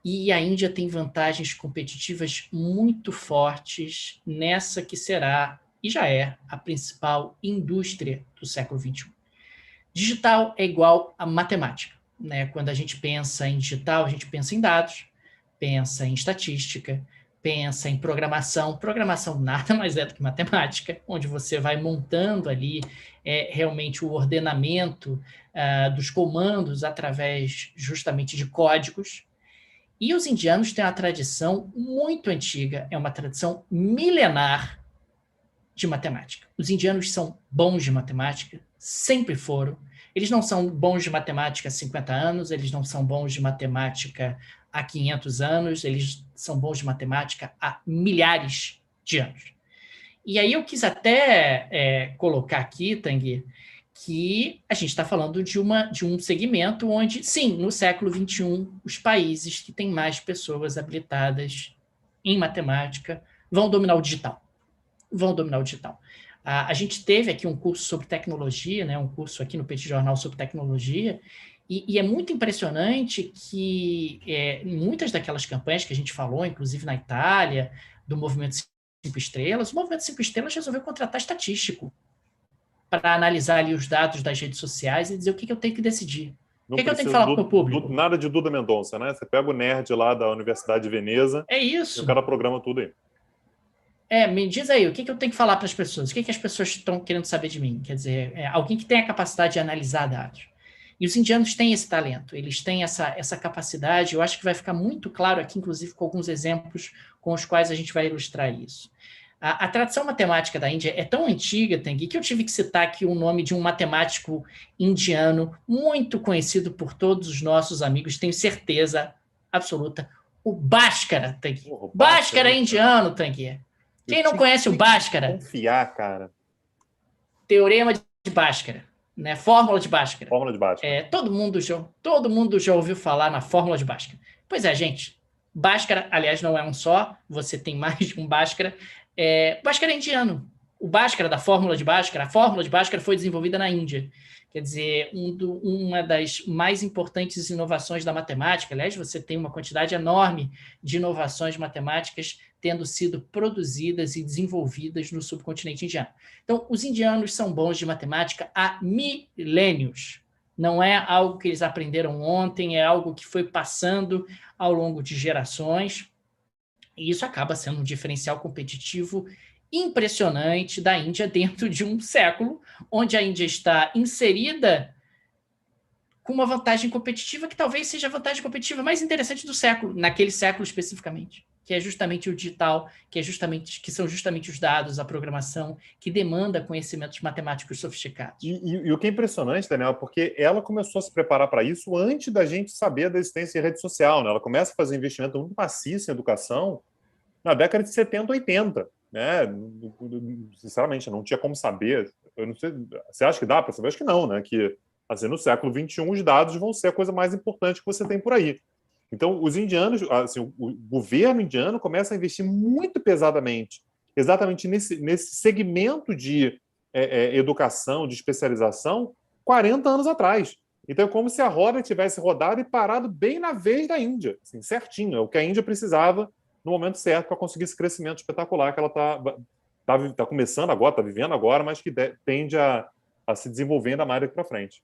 E a Índia tem vantagens competitivas muito fortes nessa que será, e já é, a principal indústria do século XXI. Digital é igual a matemática. Né? Quando a gente pensa em digital, a gente pensa em dados, pensa em estatística, pensa em programação. Programação nada mais é do que matemática, onde você vai montando ali realmente o ordenamento dos comandos através justamente de códigos. E os indianos têm uma tradição muito antiga, é uma tradição milenar de matemática. Os indianos são bons de matemática, sempre foram. Eles não são bons de matemática há 50 anos, eles não são bons de matemática há 500 anos, eles são bons de matemática há milhares de anos. E aí eu quis até colocar aqui, Tanguy, que a gente está falando de um segmento onde, sim, no século XXI, os países que têm mais pessoas habilitadas em matemática vão dominar o digital. A gente teve aqui um curso sobre tecnologia, né, um curso aqui no Petit Jornal sobre tecnologia, e é muito impressionante que muitas daquelas campanhas que a gente falou, inclusive na Itália, do Movimento 5 Estrelas, o Movimento 5 Estrelas resolveu contratar estatístico para analisar ali os dados das redes sociais e dizer o que eu tenho que decidir. O Não que eu tenho que precisa falar para o meu público? nada de Duda Mendonça, né? Você pega o nerd lá da Universidade de Veneza É e o isso. cara programa tudo aí. Me diz aí, o que eu tenho que falar para as pessoas? O que as pessoas estão querendo saber de mim? Quer dizer, alguém que tenha a capacidade de analisar dados. E os indianos têm esse talento, eles têm essa capacidade. Eu acho que vai ficar muito claro aqui, inclusive com alguns exemplos com os quais a gente vai ilustrar isso. A tradição matemática da Índia é tão antiga, Tanguy, que eu tive que citar aqui o nome de um matemático indiano muito conhecido por todos os nossos amigos, tenho certeza absoluta, o Bhaskara, Tanguy. Bhaskara é indiano, Tanguy. Quem não conhece o Bhaskara? Confiar, cara. Teorema de Bhaskara, né? Fórmula de Bhaskara. Fórmula de Bhaskara. Todo mundo já ouviu falar na fórmula de Bhaskara. Pois é, gente. Bhaskara, aliás, não é um só, você tem mais de um Bhaskara. Bhaskara é indiano. O Bhaskara da fórmula de Bhaskara, a fórmula de Bhaskara foi desenvolvida na Índia. Quer dizer, uma das mais importantes inovações da matemática. Aliás, você tem uma quantidade enorme de inovações matemáticas tendo sido produzidas e desenvolvidas no subcontinente indiano. Então, os indianos são bons de matemática há milênios. Não é algo que eles aprenderam ontem, é algo que foi passando ao longo de gerações. E isso acaba sendo um diferencial competitivo impressionante da Índia dentro de um século onde a Índia está inserida com uma vantagem competitiva que talvez seja a vantagem competitiva mais interessante do século, naquele século especificamente, que é justamente o digital, que são justamente os dados, a programação, que demanda conhecimentos matemáticos sofisticados. E o que é impressionante, Daniel, porque ela começou a se preparar para isso antes da gente saber da existência de rede social, né? Ela começa a fazer investimento muito maciço em educação na década de 70, 80. Né? Sinceramente, não tinha como saber. Eu não sei, você acha que dá para saber? Acho que não, né? Que assim, no século XXI os dados vão ser a coisa mais importante que você tem por aí. Então, os indianos, assim, o governo indiano começa a investir muito pesadamente, exatamente nesse segmento de educação, de especialização, 40 anos atrás. Então, é como se a roda tivesse rodado e parado bem na vez da Índia, assim, certinho. É o que a Índia precisava no momento certo para conseguir esse crescimento espetacular que ela está começando agora, está vivendo agora, mas que tende a se desenvolver ainda mais daqui para frente.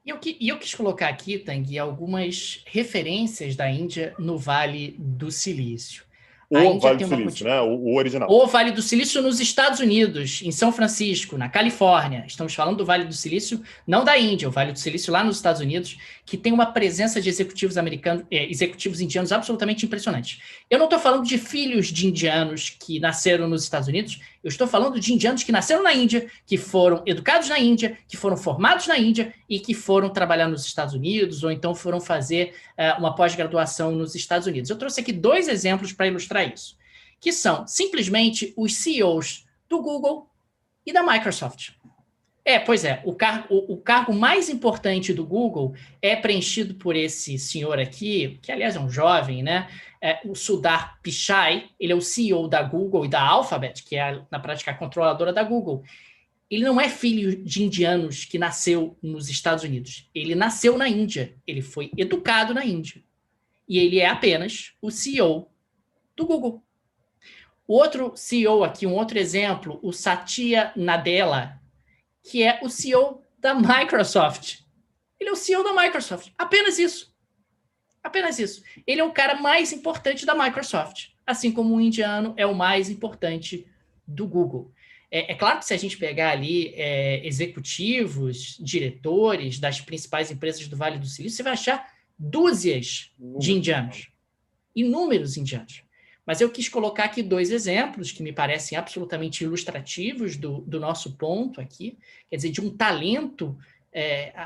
E eu quis colocar aqui, Tanguy, algumas referências da Índia no Vale do Silício. O Vale do Silício, né? O original. O Vale do Silício nos Estados Unidos, em São Francisco, na Califórnia. Estamos falando do Vale do Silício, não da Índia, o Vale do Silício lá nos Estados Unidos, que tem uma presença de executivos americanos, executivos indianos absolutamente impressionante. Eu não estou falando de filhos de indianos que nasceram nos Estados Unidos, eu estou falando de indianos que nasceram na Índia, que foram educados na Índia, que foram formados na Índia e que foram trabalhar nos Estados Unidos ou então foram fazer uma pós-graduação nos Estados Unidos. Eu trouxe aqui 2 exemplos para ilustrar isso, que são simplesmente os CEOs do Google e da Microsoft. Pois é, o cargo mais importante do Google é preenchido por esse senhor aqui, que aliás é um jovem, né? O Sundar Pichai, ele é o CEO da Google e da Alphabet, que é, na prática, a controladora da Google. Ele não é filho de indianos que nasceu nos Estados Unidos. Ele nasceu na Índia, ele foi educado na Índia. E ele é apenas o CEO do Google. O outro CEO aqui, um outro exemplo, o Satya Nadella, que é o CEO da Microsoft. Ele é o CEO da Microsoft. Apenas isso. Apenas isso. Ele é o cara mais importante da Microsoft, assim como o indiano é o mais importante do Google. É claro que se a gente pegar ali executivos, diretores das principais empresas do Vale do Silício, você vai achar dúzias de indianos. Inúmeros indianos. Mas eu quis colocar aqui 2 exemplos que me parecem absolutamente ilustrativos do nosso ponto aqui, quer dizer, de um talento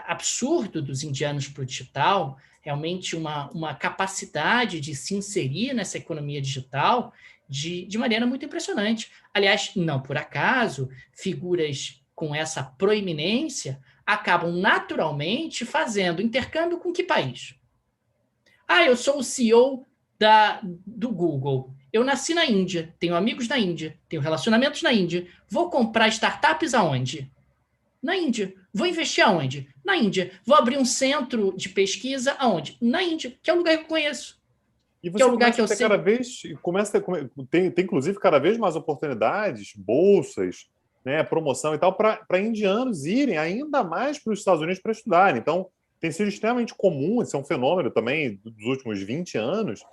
absurdo dos indianos para o digital, realmente uma capacidade de se inserir nessa economia digital de maneira muito impressionante. Aliás, não por acaso, figuras com essa proeminência acabam naturalmente fazendo intercâmbio com que país? Eu sou o CEO do Google. Eu nasci na Índia, tenho amigos na Índia, tenho relacionamentos na Índia. Vou comprar startups aonde? Na Índia. Vou investir aonde? Na Índia. Vou abrir um centro de pesquisa aonde? Na Índia, que é o lugar que eu conheço. E você começa a ter cada vez, tem inclusive cada vez mais oportunidades, bolsas, né, promoção e tal, para indianos irem ainda mais para os Estados Unidos para estudar. Então, tem sido extremamente comum, esse é um fenômeno também dos últimos 20 anos,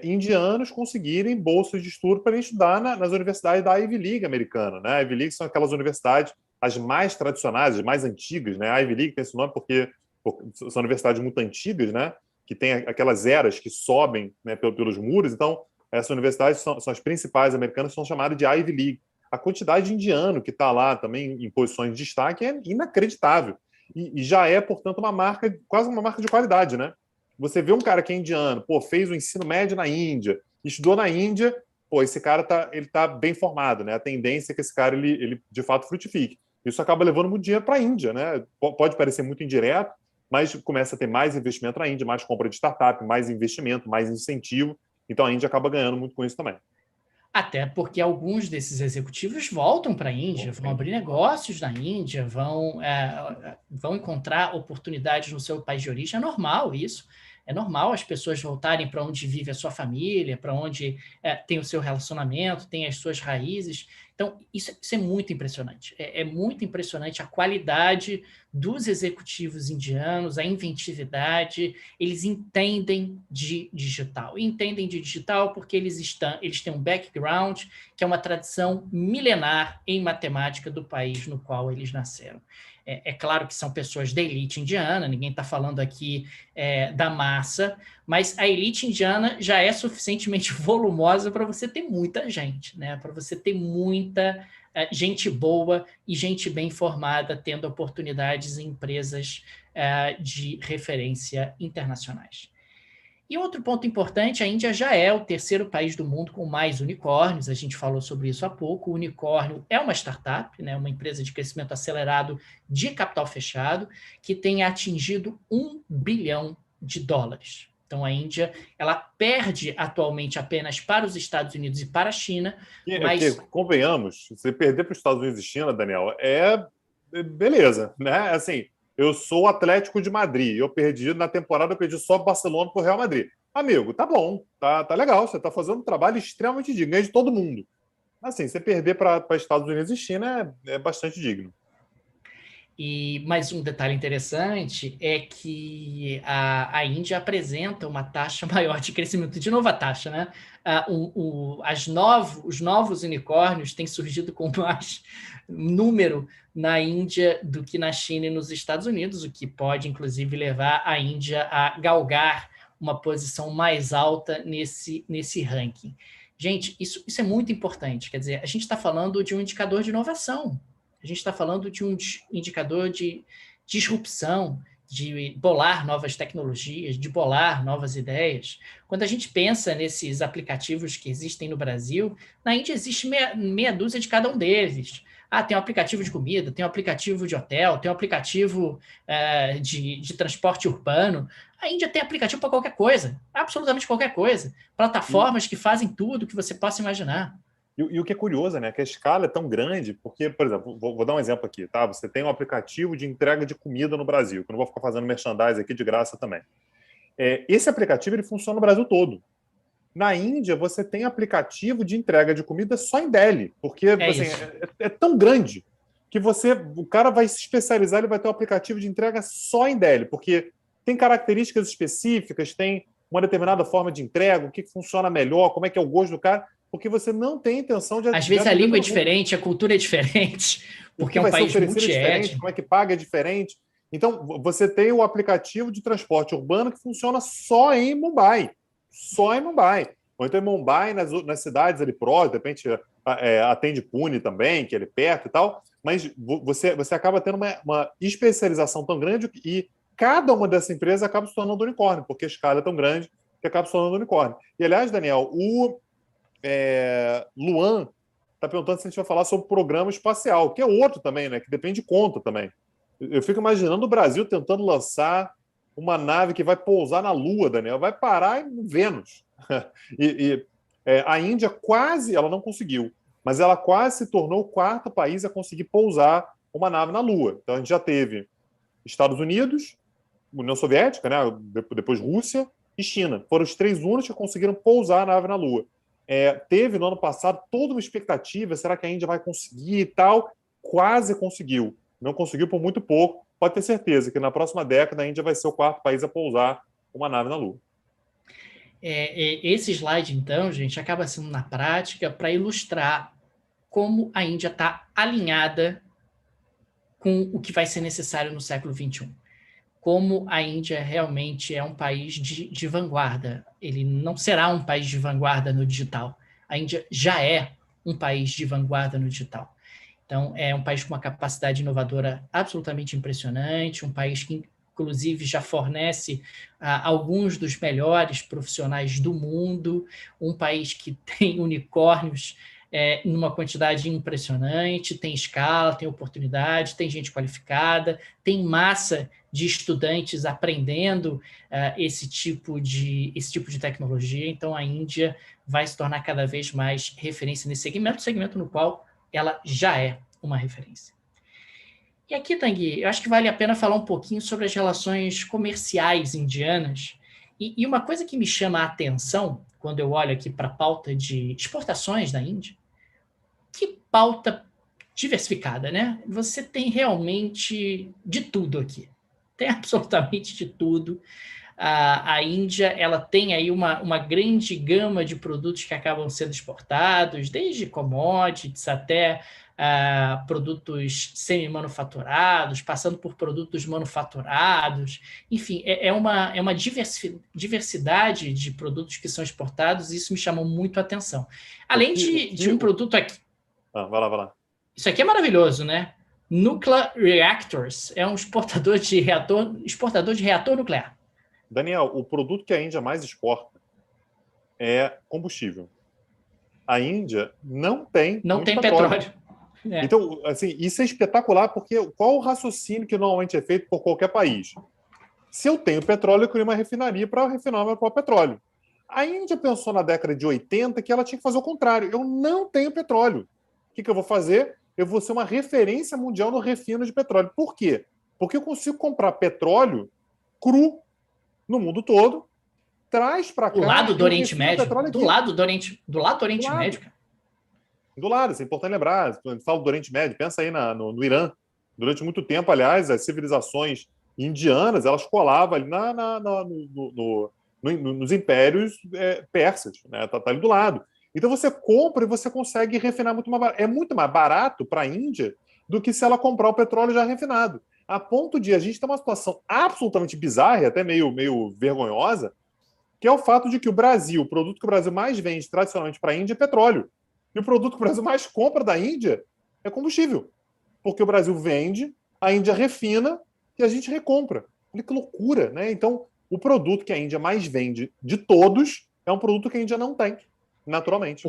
indianos conseguirem bolsas de estudo para estudar nas universidades da Ivy League americana. Né? A Ivy League são aquelas universidades as mais tradicionais, as mais antigas, né? A Ivy League tem esse nome porque são universidades muito antigas, né? Que tem aquelas eras que sobem, né, pelos muros. Então, essas universidades são as principais americanas, são chamadas de Ivy League. A quantidade de indiano que está lá também em posições de destaque é inacreditável. E já é, portanto, uma marca, quase uma marca de qualidade, né? Você vê um cara que é indiano, pô, fez o ensino médio na Índia, estudou na Índia, pô, esse cara tá bem formado, né? A tendência é que esse cara ele de fato frutifique. Isso acaba levando muito dinheiro para a Índia, né? Pode parecer muito indireto, mas começa a ter mais investimento na Índia, mais compra de startup, mais investimento, mais incentivo. Então a Índia acaba ganhando muito com isso também. Até porque alguns desses executivos voltam para a Índia, vão abrir negócios na Índia, vão encontrar oportunidades no seu país de origem. É normal isso. É normal as pessoas voltarem para onde vive a sua família, para onde tem o seu relacionamento, tem as suas raízes. Então, isso é muito impressionante. É muito impressionante a qualidade dos executivos indianos, a inventividade. Eles entendem de digital. Entendem de digital porque eles têm um background que é uma tradição milenar em matemática do país no qual eles nasceram. É claro que são pessoas da elite indiana, ninguém está falando aqui da massa, mas a elite indiana já é suficientemente volumosa para você ter muita gente, né? Para você ter muita gente boa e gente bem formada tendo oportunidades em empresas de referência internacionais. E outro ponto importante, a Índia já é o terceiro país do mundo com mais unicórnios, a gente falou sobre isso há pouco. O unicórnio é uma startup, né, uma empresa de crescimento acelerado de capital fechado, que tem atingido US$ 1 bilhão. Então, a Índia ela perde atualmente apenas para os Estados Unidos e para a China, Que, mas convenhamos, você perder para os Estados Unidos e China, Daniel, beleza, né? Assim, eu sou o Atlético de Madrid, eu perdi na temporada, eu perdi só Barcelona para o Real Madrid. Amigo, tá bom, tá legal, você tá fazendo um trabalho extremamente digno, ganha de todo mundo. Assim, você perder para Estados Unidos e China é bastante digno. E mais um detalhe interessante é que a Índia apresenta uma taxa maior de crescimento. De novo a taxa, né? Os novos unicórnios têm surgido com mais número na Índia do que na China e nos Estados Unidos, o que pode, inclusive, levar a Índia a galgar uma posição mais alta nesse ranking. Gente, isso é muito importante. Quer dizer, a gente está falando de um indicador de inovação. A gente está falando de um indicador de disrupção, de bolar novas tecnologias, de bolar novas ideias. Quando a gente pensa nesses aplicativos que existem no Brasil, na Índia existe meia dúzia de cada um deles. Tem um aplicativo de comida, tem um aplicativo de hotel, tem um aplicativo de transporte urbano. A Índia tem aplicativo para qualquer coisa, absolutamente qualquer coisa. Plataformas que fazem tudo que você possa imaginar. E o que é curioso, né? Que a escala é tão grande, porque, por exemplo, vou dar um exemplo aqui, tá? Você tem um aplicativo de entrega de comida no Brasil, que eu não vou ficar fazendo merchandising aqui de graça também. Esse aplicativo ele funciona no Brasil todo. Na Índia, você tem aplicativo de entrega de comida só em Delhi, porque assim, é tão grande que o cara vai se especializar, ele vai ter um aplicativo de entrega só em Delhi, porque tem características específicas, tem uma determinada forma de entrega, o que funciona melhor, como é que é o gosto do cara, porque você não tem intenção de Às vezes a língua é todo mundo. diferente, a cultura é diferente, O porque que é um vai ser país oferecido é diferente, multiétnico. como é que paga é diferente. Então, você tem o aplicativo de transporte urbano que funciona só em Mumbai. Só em Mumbai. Ou então em Mumbai, nas cidades ali próximas, de repente atende Pune também, que é ali perto e tal, mas você acaba tendo uma especialização tão grande e cada uma dessas empresas acaba se tornando unicórnio, porque a escala é tão grande que acaba se tornando unicórnio. E, aliás, Daniel, o Luan está perguntando se a gente vai falar sobre o programa espacial, que é outro também, né? Que depende de conta também. Eu fico imaginando o Brasil tentando lançar uma nave que vai pousar na Lua, Daniel, vai parar em Vênus. A Índia quase, ela não conseguiu, mas ela quase se tornou o quarto país a conseguir pousar uma nave na Lua. Então a gente já teve Estados Unidos, União Soviética, né? Depois Rússia e China. Foram os três únicos que conseguiram pousar a nave na Lua. Teve no ano passado toda uma expectativa, será que a Índia vai conseguir e tal? Quase conseguiu. Não conseguiu por muito pouco. Pode ter certeza que na próxima década a Índia vai ser o quarto país a pousar uma nave na Lua. Esse slide, então, gente, acaba sendo na prática para ilustrar como a Índia está alinhada com o que vai ser necessário no século XXI. Como a Índia realmente é um país de vanguarda. Ele não será um país de vanguarda no digital. A Índia já é um país de vanguarda no digital. Então, é um país com uma capacidade inovadora absolutamente impressionante, um país que, inclusive, já fornece alguns dos melhores profissionais do mundo, um país que tem unicórnios numa quantidade impressionante, tem escala, tem oportunidade, tem gente qualificada, tem massa de estudantes aprendendo esse tipo de tecnologia. Então, a Índia vai se tornar cada vez mais referência nesse segmento no qual ela já é uma referência. E aqui, Tanguy, eu acho que vale a pena falar um pouquinho sobre as relações comerciais indianas. E uma coisa que me chama a atenção, quando eu olho aqui para a pauta de exportações da Índia, que pauta diversificada, né? Você tem realmente de tudo aqui. Tem absolutamente de tudo. A Índia ela tem aí uma grande gama de produtos que acabam sendo exportados, desde commodities até produtos semi-manufaturados, passando por produtos manufaturados. Enfim, é uma diversidade de produtos que são exportados, e isso me chamou muito a atenção. Além de um produto aqui. Vai lá. Isso aqui é maravilhoso, né? Nuclear Reactors é um exportador de reator nuclear. Daniel, o produto que a Índia mais exporta é combustível. A Índia não tem petróleo. Então, assim, isso é espetacular, porque qual o raciocínio que normalmente é feito por qualquer país? Se eu tenho petróleo, eu crio uma refinaria para refinar o meu próprio petróleo. A Índia pensou na década de 80 que ela tinha que fazer o contrário. Eu não tenho petróleo. O que eu vou fazer? Eu vou ser uma referência mundial no refino de petróleo. Por quê? Porque eu consigo comprar petróleo cru no mundo todo, traz para cá. Do lado do Oriente Médio. Do lado do Oriente Médio, cara. Do lado, isso é importante lembrar. Quando fala do Oriente Médio, pensa aí no Irã. Durante muito tempo, aliás, as civilizações indianas, elas colavam ali nos impérios persas, né? Tá ali do lado. Então você compra e você consegue refinar muito mais barato. É muito mais barato para a Índia do que se ela comprar o petróleo já refinado. A ponto de a gente ter uma situação absolutamente bizarra e até meio vergonhosa, que é o fato de que o produto que o Brasil mais vende tradicionalmente para a Índia é petróleo. E o produto que o Brasil mais compra da Índia é combustível. Porque o Brasil vende, a Índia refina e a gente recompra. Olha que loucura, né? Então, o produto que a Índia mais vende de todos é um produto que a Índia não tem, naturalmente.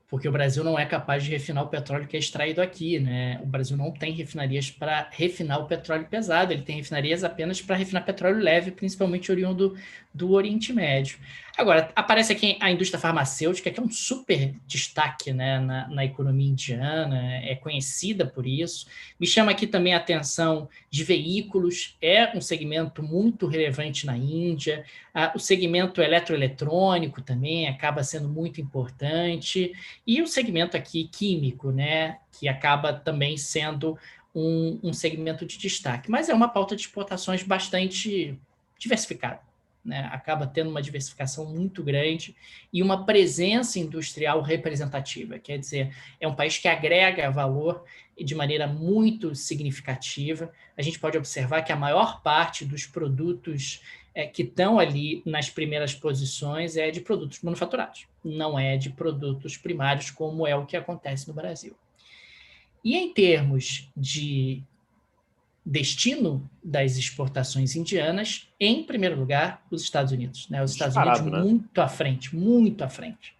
Porque o Brasil não é capaz de refinar o petróleo que é extraído aqui, né? O Brasil não tem refinarias para refinar o petróleo pesado, ele tem refinarias apenas para refinar petróleo leve, principalmente oriundo do Oriente Médio. Agora, aparece aqui a indústria farmacêutica, que é um super destaque, né, na economia indiana, é conhecida por isso. Me chama aqui também a atenção de veículos, é um segmento muito relevante na Índia. O segmento eletroeletrônico também acaba sendo muito importante. E o segmento aqui químico, né, que acaba também sendo um segmento de destaque. Mas é uma pauta de exportações bastante diversificada, né? Acaba tendo uma diversificação muito grande e uma presença industrial representativa. Quer dizer, é um país que agrega valor de maneira muito significativa. A gente pode observar que a maior parte dos produtos que estão ali nas primeiras posições é de produtos manufaturados, não é de produtos primários, como é o que acontece no Brasil. E em termos de destino das exportações indianas, em primeiro lugar, os Estados Unidos. Né? Os Estados Unidos muito à frente, muito à frente.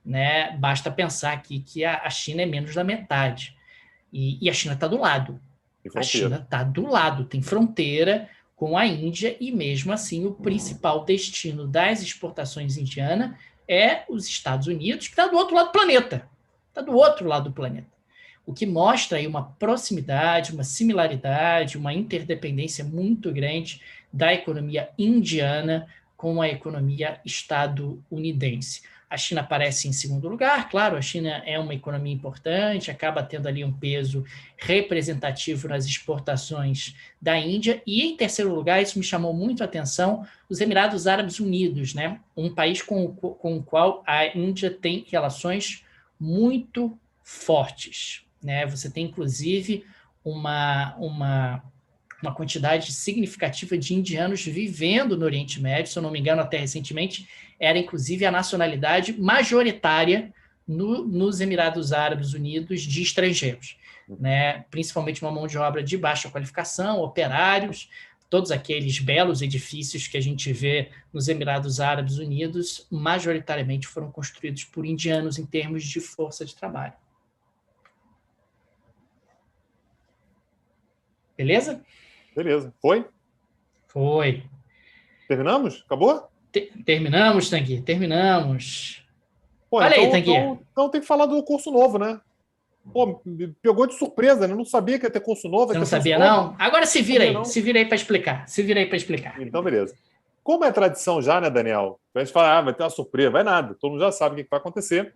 Né? Basta pensar aqui que a China é menos da metade. E a China está do lado. A China está do lado, tem fronteira com a Índia, e mesmo assim o principal destino das exportações indianas é os Estados Unidos, que está do outro lado do planeta. Está do outro lado do planeta. O que mostra aí uma proximidade, uma similaridade, uma interdependência muito grande da economia indiana com a economia estadunidense. A China aparece em segundo lugar, claro, a China é uma economia importante, acaba tendo ali um peso representativo nas exportações da Índia, e em terceiro lugar, isso me chamou muito a atenção, os Emirados Árabes Unidos, né? Um país com o qual a Índia tem relações muito fortes. Né? Você tem, inclusive, uma quantidade significativa de indianos vivendo no Oriente Médio, se eu não me engano, até recentemente, era inclusive a nacionalidade majoritária nos Emirados Árabes Unidos de estrangeiros, né? Principalmente uma mão de obra de baixa qualificação, operários, todos aqueles belos edifícios que a gente vê nos Emirados Árabes Unidos, majoritariamente foram construídos por indianos em termos de força de trabalho. Beleza? Beleza. Foi? Foi. Terminamos? Acabou? Terminamos, Tanguy, terminamos. Pô, Olha então, aí, Tanguy. então tem que falar do curso novo, né? Pô, me pegou de surpresa, né? Eu não sabia que ia ter curso novo. Você não sabia, não? Agora se vira aí. Se vira aí para explicar. Se vira aí para explicar. Então, beleza. Como é tradição já, né, Daniel? A gente fala, vai ter uma surpresa. Vai nada. Todo mundo já sabe o que vai acontecer.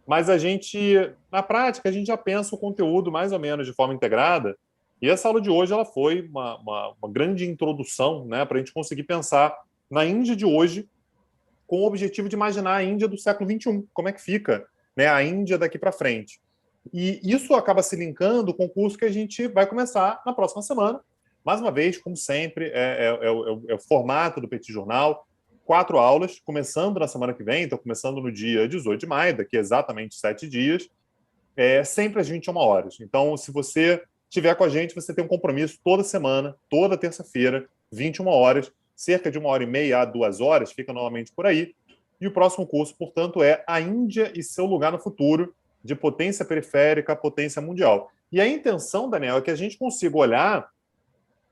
Mas a gente, na prática, a gente já pensa o conteúdo mais ou menos de forma integrada. E essa aula de hoje ela foi uma grande introdução, né, para a gente conseguir pensar na Índia de hoje com o objetivo de imaginar a Índia do século XXI. Como é que fica, né, a Índia daqui para frente. E isso acaba se linkando com o curso que a gente vai começar na próxima semana. Mais uma vez, como sempre, é o formato do Petit Jornal. 4 aulas, começando na semana que vem, então começando no dia 18 de maio, daqui exatamente 7 dias, sempre às 21 horas. Então, se você estiver com a gente, você tem um compromisso toda semana, toda terça-feira, 21 horas, cerca de 1h30 a 2 horas, fica novamente por aí. E o próximo curso, portanto, é A Índia e seu lugar no futuro, de potência periférica a potência mundial. E a intenção, Daniel, é que a gente consiga olhar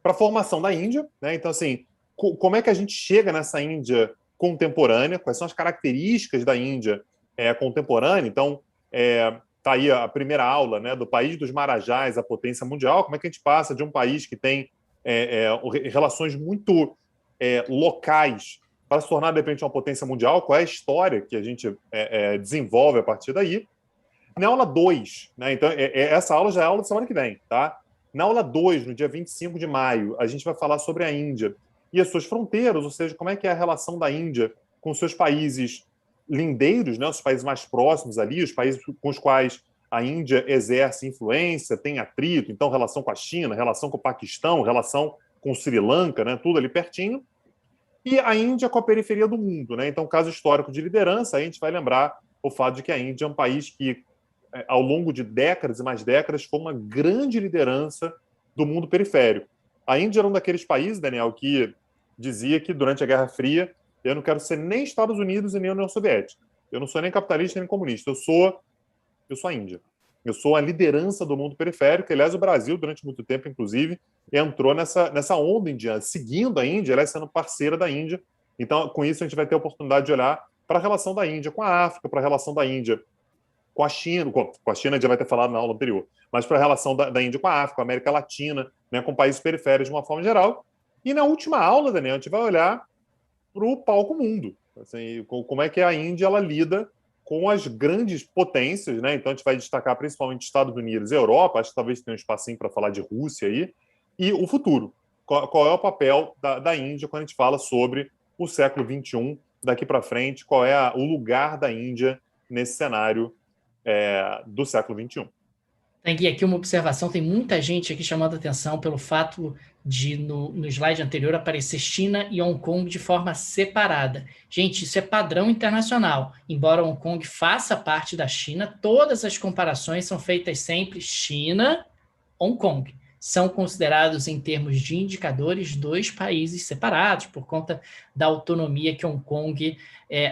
para a formação da Índia, né? Então, assim, como é que a gente chega nessa Índia contemporânea, quais são as características da Índia contemporânea. Então, está aí a primeira aula, né, do país dos marajás à potência mundial, como é que a gente passa de um país que tem relações muito locais para se tornar, de repente, uma potência mundial, qual é a história que a gente desenvolve a partir daí. Na aula 2, né, então, essa aula já é a aula da semana que vem, tá? Na aula 2, no dia 25 de maio, a gente vai falar sobre a Índia e as suas fronteiras, ou seja, como é que é a relação da Índia com seus países lindeiros, né, os países mais próximos ali, os países com os quais a Índia exerce influência, tem atrito, então relação com a China, relação com o Paquistão, relação com o Sri Lanka, né, tudo ali pertinho. E a Índia com a periferia do mundo, né? Então, caso histórico de liderança, a gente vai lembrar o fato de que a Índia é um país que, ao longo de décadas e mais décadas, foi uma grande liderança do mundo periférico. A Índia era um daqueles países, Daniel, que dizia que durante a Guerra Fria eu não quero ser nem Estados Unidos e nem União Soviética. Eu não sou nem capitalista nem comunista. Eu sou a Índia. Eu sou a liderança do mundo periférico. Aliás, o Brasil, durante muito tempo, inclusive, entrou nessa onda indiana, seguindo a Índia, ela sendo parceira da Índia. Então, com isso, a gente vai ter a oportunidade de olhar para a relação da Índia com a África, para a relação da Índia com a China, com a China a gente já vai ter falado na aula anterior, mas para a relação da Índia com a África, com a América Latina, né, com países periféricos de uma forma geral. E na última aula, Daniel, a gente vai olhar para o palco mundo. Assim, como é que a Índia ela lida com as grandes potências, né? Então a gente vai destacar principalmente Estados Unidos e Europa, acho que talvez tenha um espacinho para falar de Rússia aí, e o futuro. Qual é o papel da Índia quando a gente fala sobre o século XXI, daqui para frente, qual é o lugar da Índia nesse cenário do século XXI. Tanguy, aqui uma observação, tem muita gente aqui chamando a atenção pelo fato de, no slide anterior, aparecer China e Hong Kong de forma separada. Gente, isso é padrão internacional. Embora Hong Kong faça parte da China, todas as comparações são feitas sempre China, Hong Kong. São considerados, em termos de indicadores, 2 países separados, por conta da autonomia que Hong Kong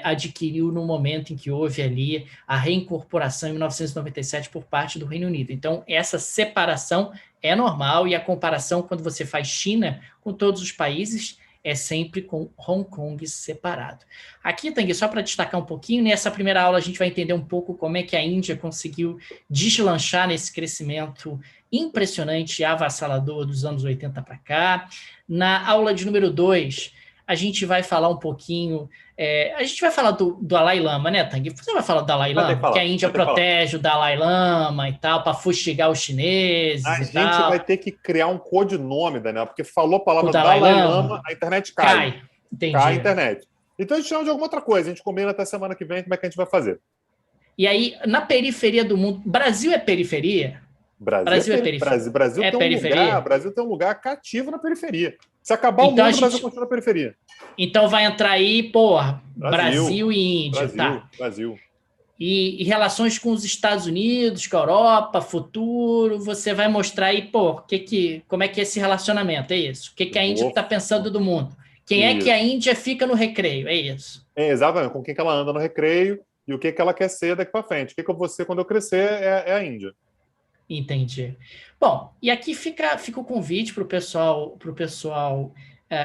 adquiriu no momento em que houve ali a reincorporação em 1997 por parte do Reino Unido. Então, essa separação é normal e a comparação, quando você faz China com todos os países, é sempre com Hong Kong separado. Aqui, Tanguy, só para destacar um pouquinho, nessa primeira aula a gente vai entender um pouco como é que a Índia conseguiu deslanchar nesse crescimento impressionante e avassalador dos anos 80 para cá. Na aula de número 2, a gente vai falar um pouquinho... a gente vai falar do Dalai Lama, né, Tanguy? Você vai falar do Dalai Lama? Que a Índia protege o Dalai Lama e tal, para fustigar os chineses a gente vai ter que criar um codinome, Daniel, porque falou a palavra Dalai Lama, a internet cai. Entendi. Cai a internet. Então a gente chama de alguma outra coisa, a gente combina até semana que vem como é que a gente vai fazer. E aí, na periferia do mundo, Brasil é periferia? Brasil é periferia. Brasil tem periferia. Um lugar, Brasil tem um lugar cativo na periferia. Se acabar então, o mundo, o Brasil continua na periferia. Então vai entrar aí, porra, Brasil e Índia. Brasil. E relações com os Estados Unidos, com a Europa, futuro, você vai mostrar aí, pô, como é que é esse relacionamento, é isso? O que a Índia está pensando do mundo? Quem é que a Índia fica no recreio, é isso? Exatamente, com quem que ela anda no recreio e o que ela quer ser daqui para frente. O que eu vou ser quando eu crescer é a Índia. Entendi. Bom, e aqui fica o convite para o pessoal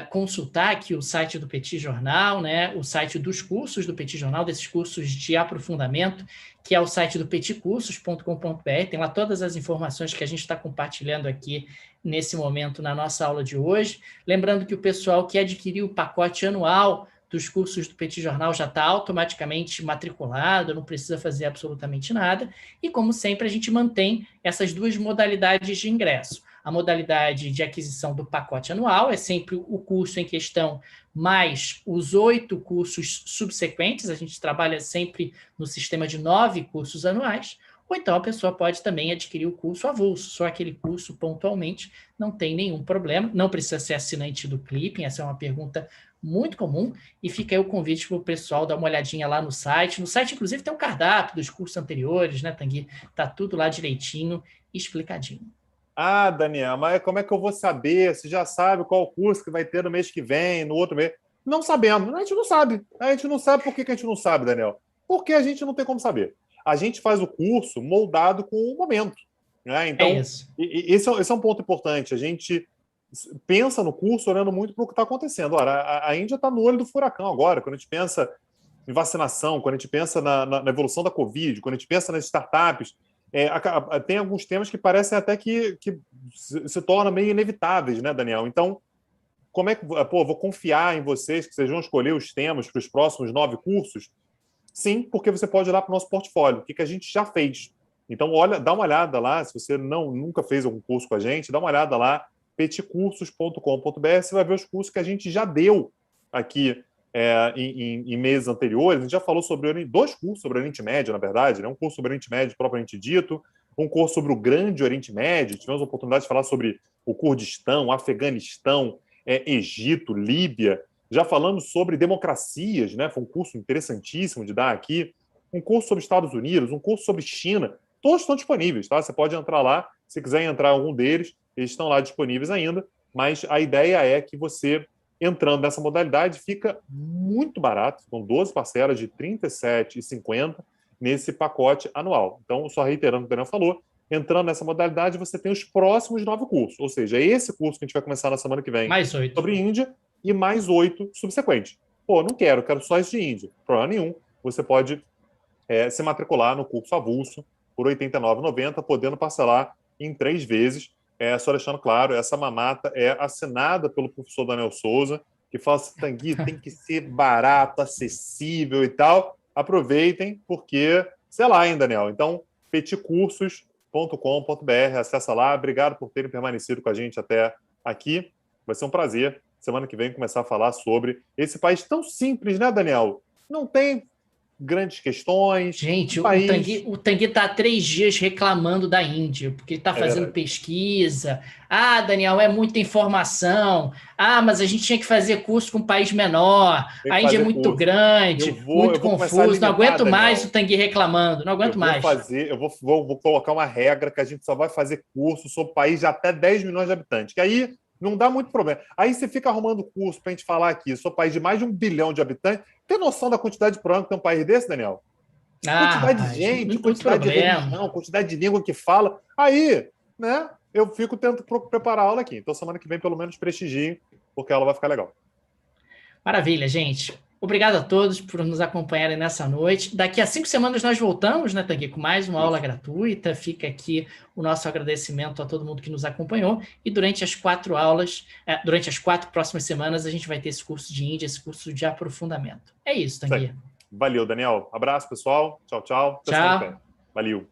consultar aqui o site do Petit Jornal, né? O site dos cursos do Petit Jornal, desses cursos de aprofundamento, que é o site do petitcursos.com.br. Tem lá todas as informações que a gente está compartilhando aqui nesse momento na nossa aula de hoje. Lembrando que o pessoal que adquiriu o pacote anual dos cursos do Petit Jornal já está automaticamente matriculado, não precisa fazer absolutamente nada. E, como sempre, a gente mantém essas duas modalidades de ingresso. A modalidade de aquisição do pacote anual é sempre o curso em questão, mais os 8 cursos subsequentes. A gente trabalha sempre no sistema de 9 cursos anuais. Ou então a pessoa pode também adquirir o curso avulso, só aquele curso pontualmente, não tem nenhum problema. Não precisa ser assinante do Clipping, essa é uma pergunta muito comum, e fica aí o convite para o pessoal dar uma olhadinha lá no site. No site, inclusive, tem um cardápio dos cursos anteriores, né, Tanguy? Tá tudo lá direitinho, explicadinho. Ah, Daniel, mas como é que eu vou saber? Você já sabe qual curso que vai ter no mês que vem, no outro mês? Não sabemos, a gente não sabe. A gente não sabe. Por que a gente não sabe, Daniel? Porque a gente não tem como saber. A gente faz o curso moldado com o momento. Né? Então, esse é um ponto importante. A gente pensa no curso olhando muito para o que está acontecendo. Ora, a Índia está no olho do furacão agora. Quando a gente pensa em vacinação, quando a gente pensa na evolução da Covid, quando a gente pensa nas startups, tem alguns temas que parecem até que se tornam meio inevitáveis, né, Daniel? Então, como é que vou confiar em vocês que vocês vão escolher os temas para os próximos 9 cursos? Sim, porque você pode olhar para o nosso portfólio, o que a gente já fez. Então, dá uma olhada lá, se você nunca fez algum curso com a gente, dá uma olhada lá, petitcursos.com.br, você vai ver os cursos que a gente já deu aqui em meses anteriores. A gente já falou sobre 2 cursos sobre o Oriente Médio, na verdade, né? Um curso sobre o Oriente Médio propriamente dito, um curso sobre o Grande Oriente Médio. Tivemos a oportunidade de falar sobre o Kurdistão, Afeganistão, Egito, Líbia. Já falamos sobre democracias, né? Foi um curso interessantíssimo de dar aqui. Um curso sobre Estados Unidos, um curso sobre China. Todos estão disponíveis, tá? Você pode entrar lá, se quiser entrar em algum deles, eles estão lá disponíveis ainda, mas a ideia é que você, entrando nessa modalidade, fica muito barato, com 12 parcelas de R$ 37,50 nesse pacote anual. Então, só reiterando o que o Daniel falou, entrando nessa modalidade, você tem os próximos 9 cursos, ou seja, esse curso que a gente vai começar na semana que vem mais 8 sobre Índia e mais 8 subsequentes. Pô, não quero só esse de Índia. Problema nenhum, você pode se matricular no curso avulso por R$ 89,90, podendo parcelar em 3 vezes. Só deixando claro, essa mamata é assinada pelo professor Daniel Souza, que fala assim, Tanguy, tem que ser barato, acessível e tal. Aproveitem, porque, sei lá, hein, Daniel? Então, petitcursos.com.br, acessa lá. Obrigado por terem permanecido com a gente até aqui. Vai ser um prazer, semana que vem, começar a falar sobre esse país tão simples, né, Daniel? Não tem grandes questões. Gente, o Tanguy está há 3 dias reclamando da Índia, porque ele está fazendo pesquisa. Ah, Daniel, é muita informação. Ah, mas a gente tinha que fazer curso com um país menor. A Índia é muito grande, muito confuso. Não aguento mais o Tanguy reclamando. Não aguento mais. Eu vou colocar uma regra que a gente só vai fazer curso sobre país de até 10 milhões de habitantes, que aí não dá muito problema. Aí você fica arrumando curso para a gente falar aqui, sou país de mais de 1 bilhão de habitantes. Tem noção da quantidade de problema que tem um país desse, Daniel? Quantidade de gente, quantidade de religião, quantidade de língua que fala. Aí, né, eu fico tentando preparar a aula aqui. Então, semana que vem, pelo menos, prestigiem, porque a aula vai ficar legal. Maravilha, gente. Obrigado a todos por nos acompanharem nessa noite. Daqui a 5 semanas nós voltamos, né, Tanguy, com mais uma aula gratuita. Fica aqui o nosso agradecimento a todo mundo que nos acompanhou. E durante as 4 aulas, durante as 4 próximas semanas, a gente vai ter esse curso de Índia, esse curso de aprofundamento. É isso, Tanguy. Valeu, Daniel. Abraço, pessoal. Tchau, tchau. Tchau. Valeu.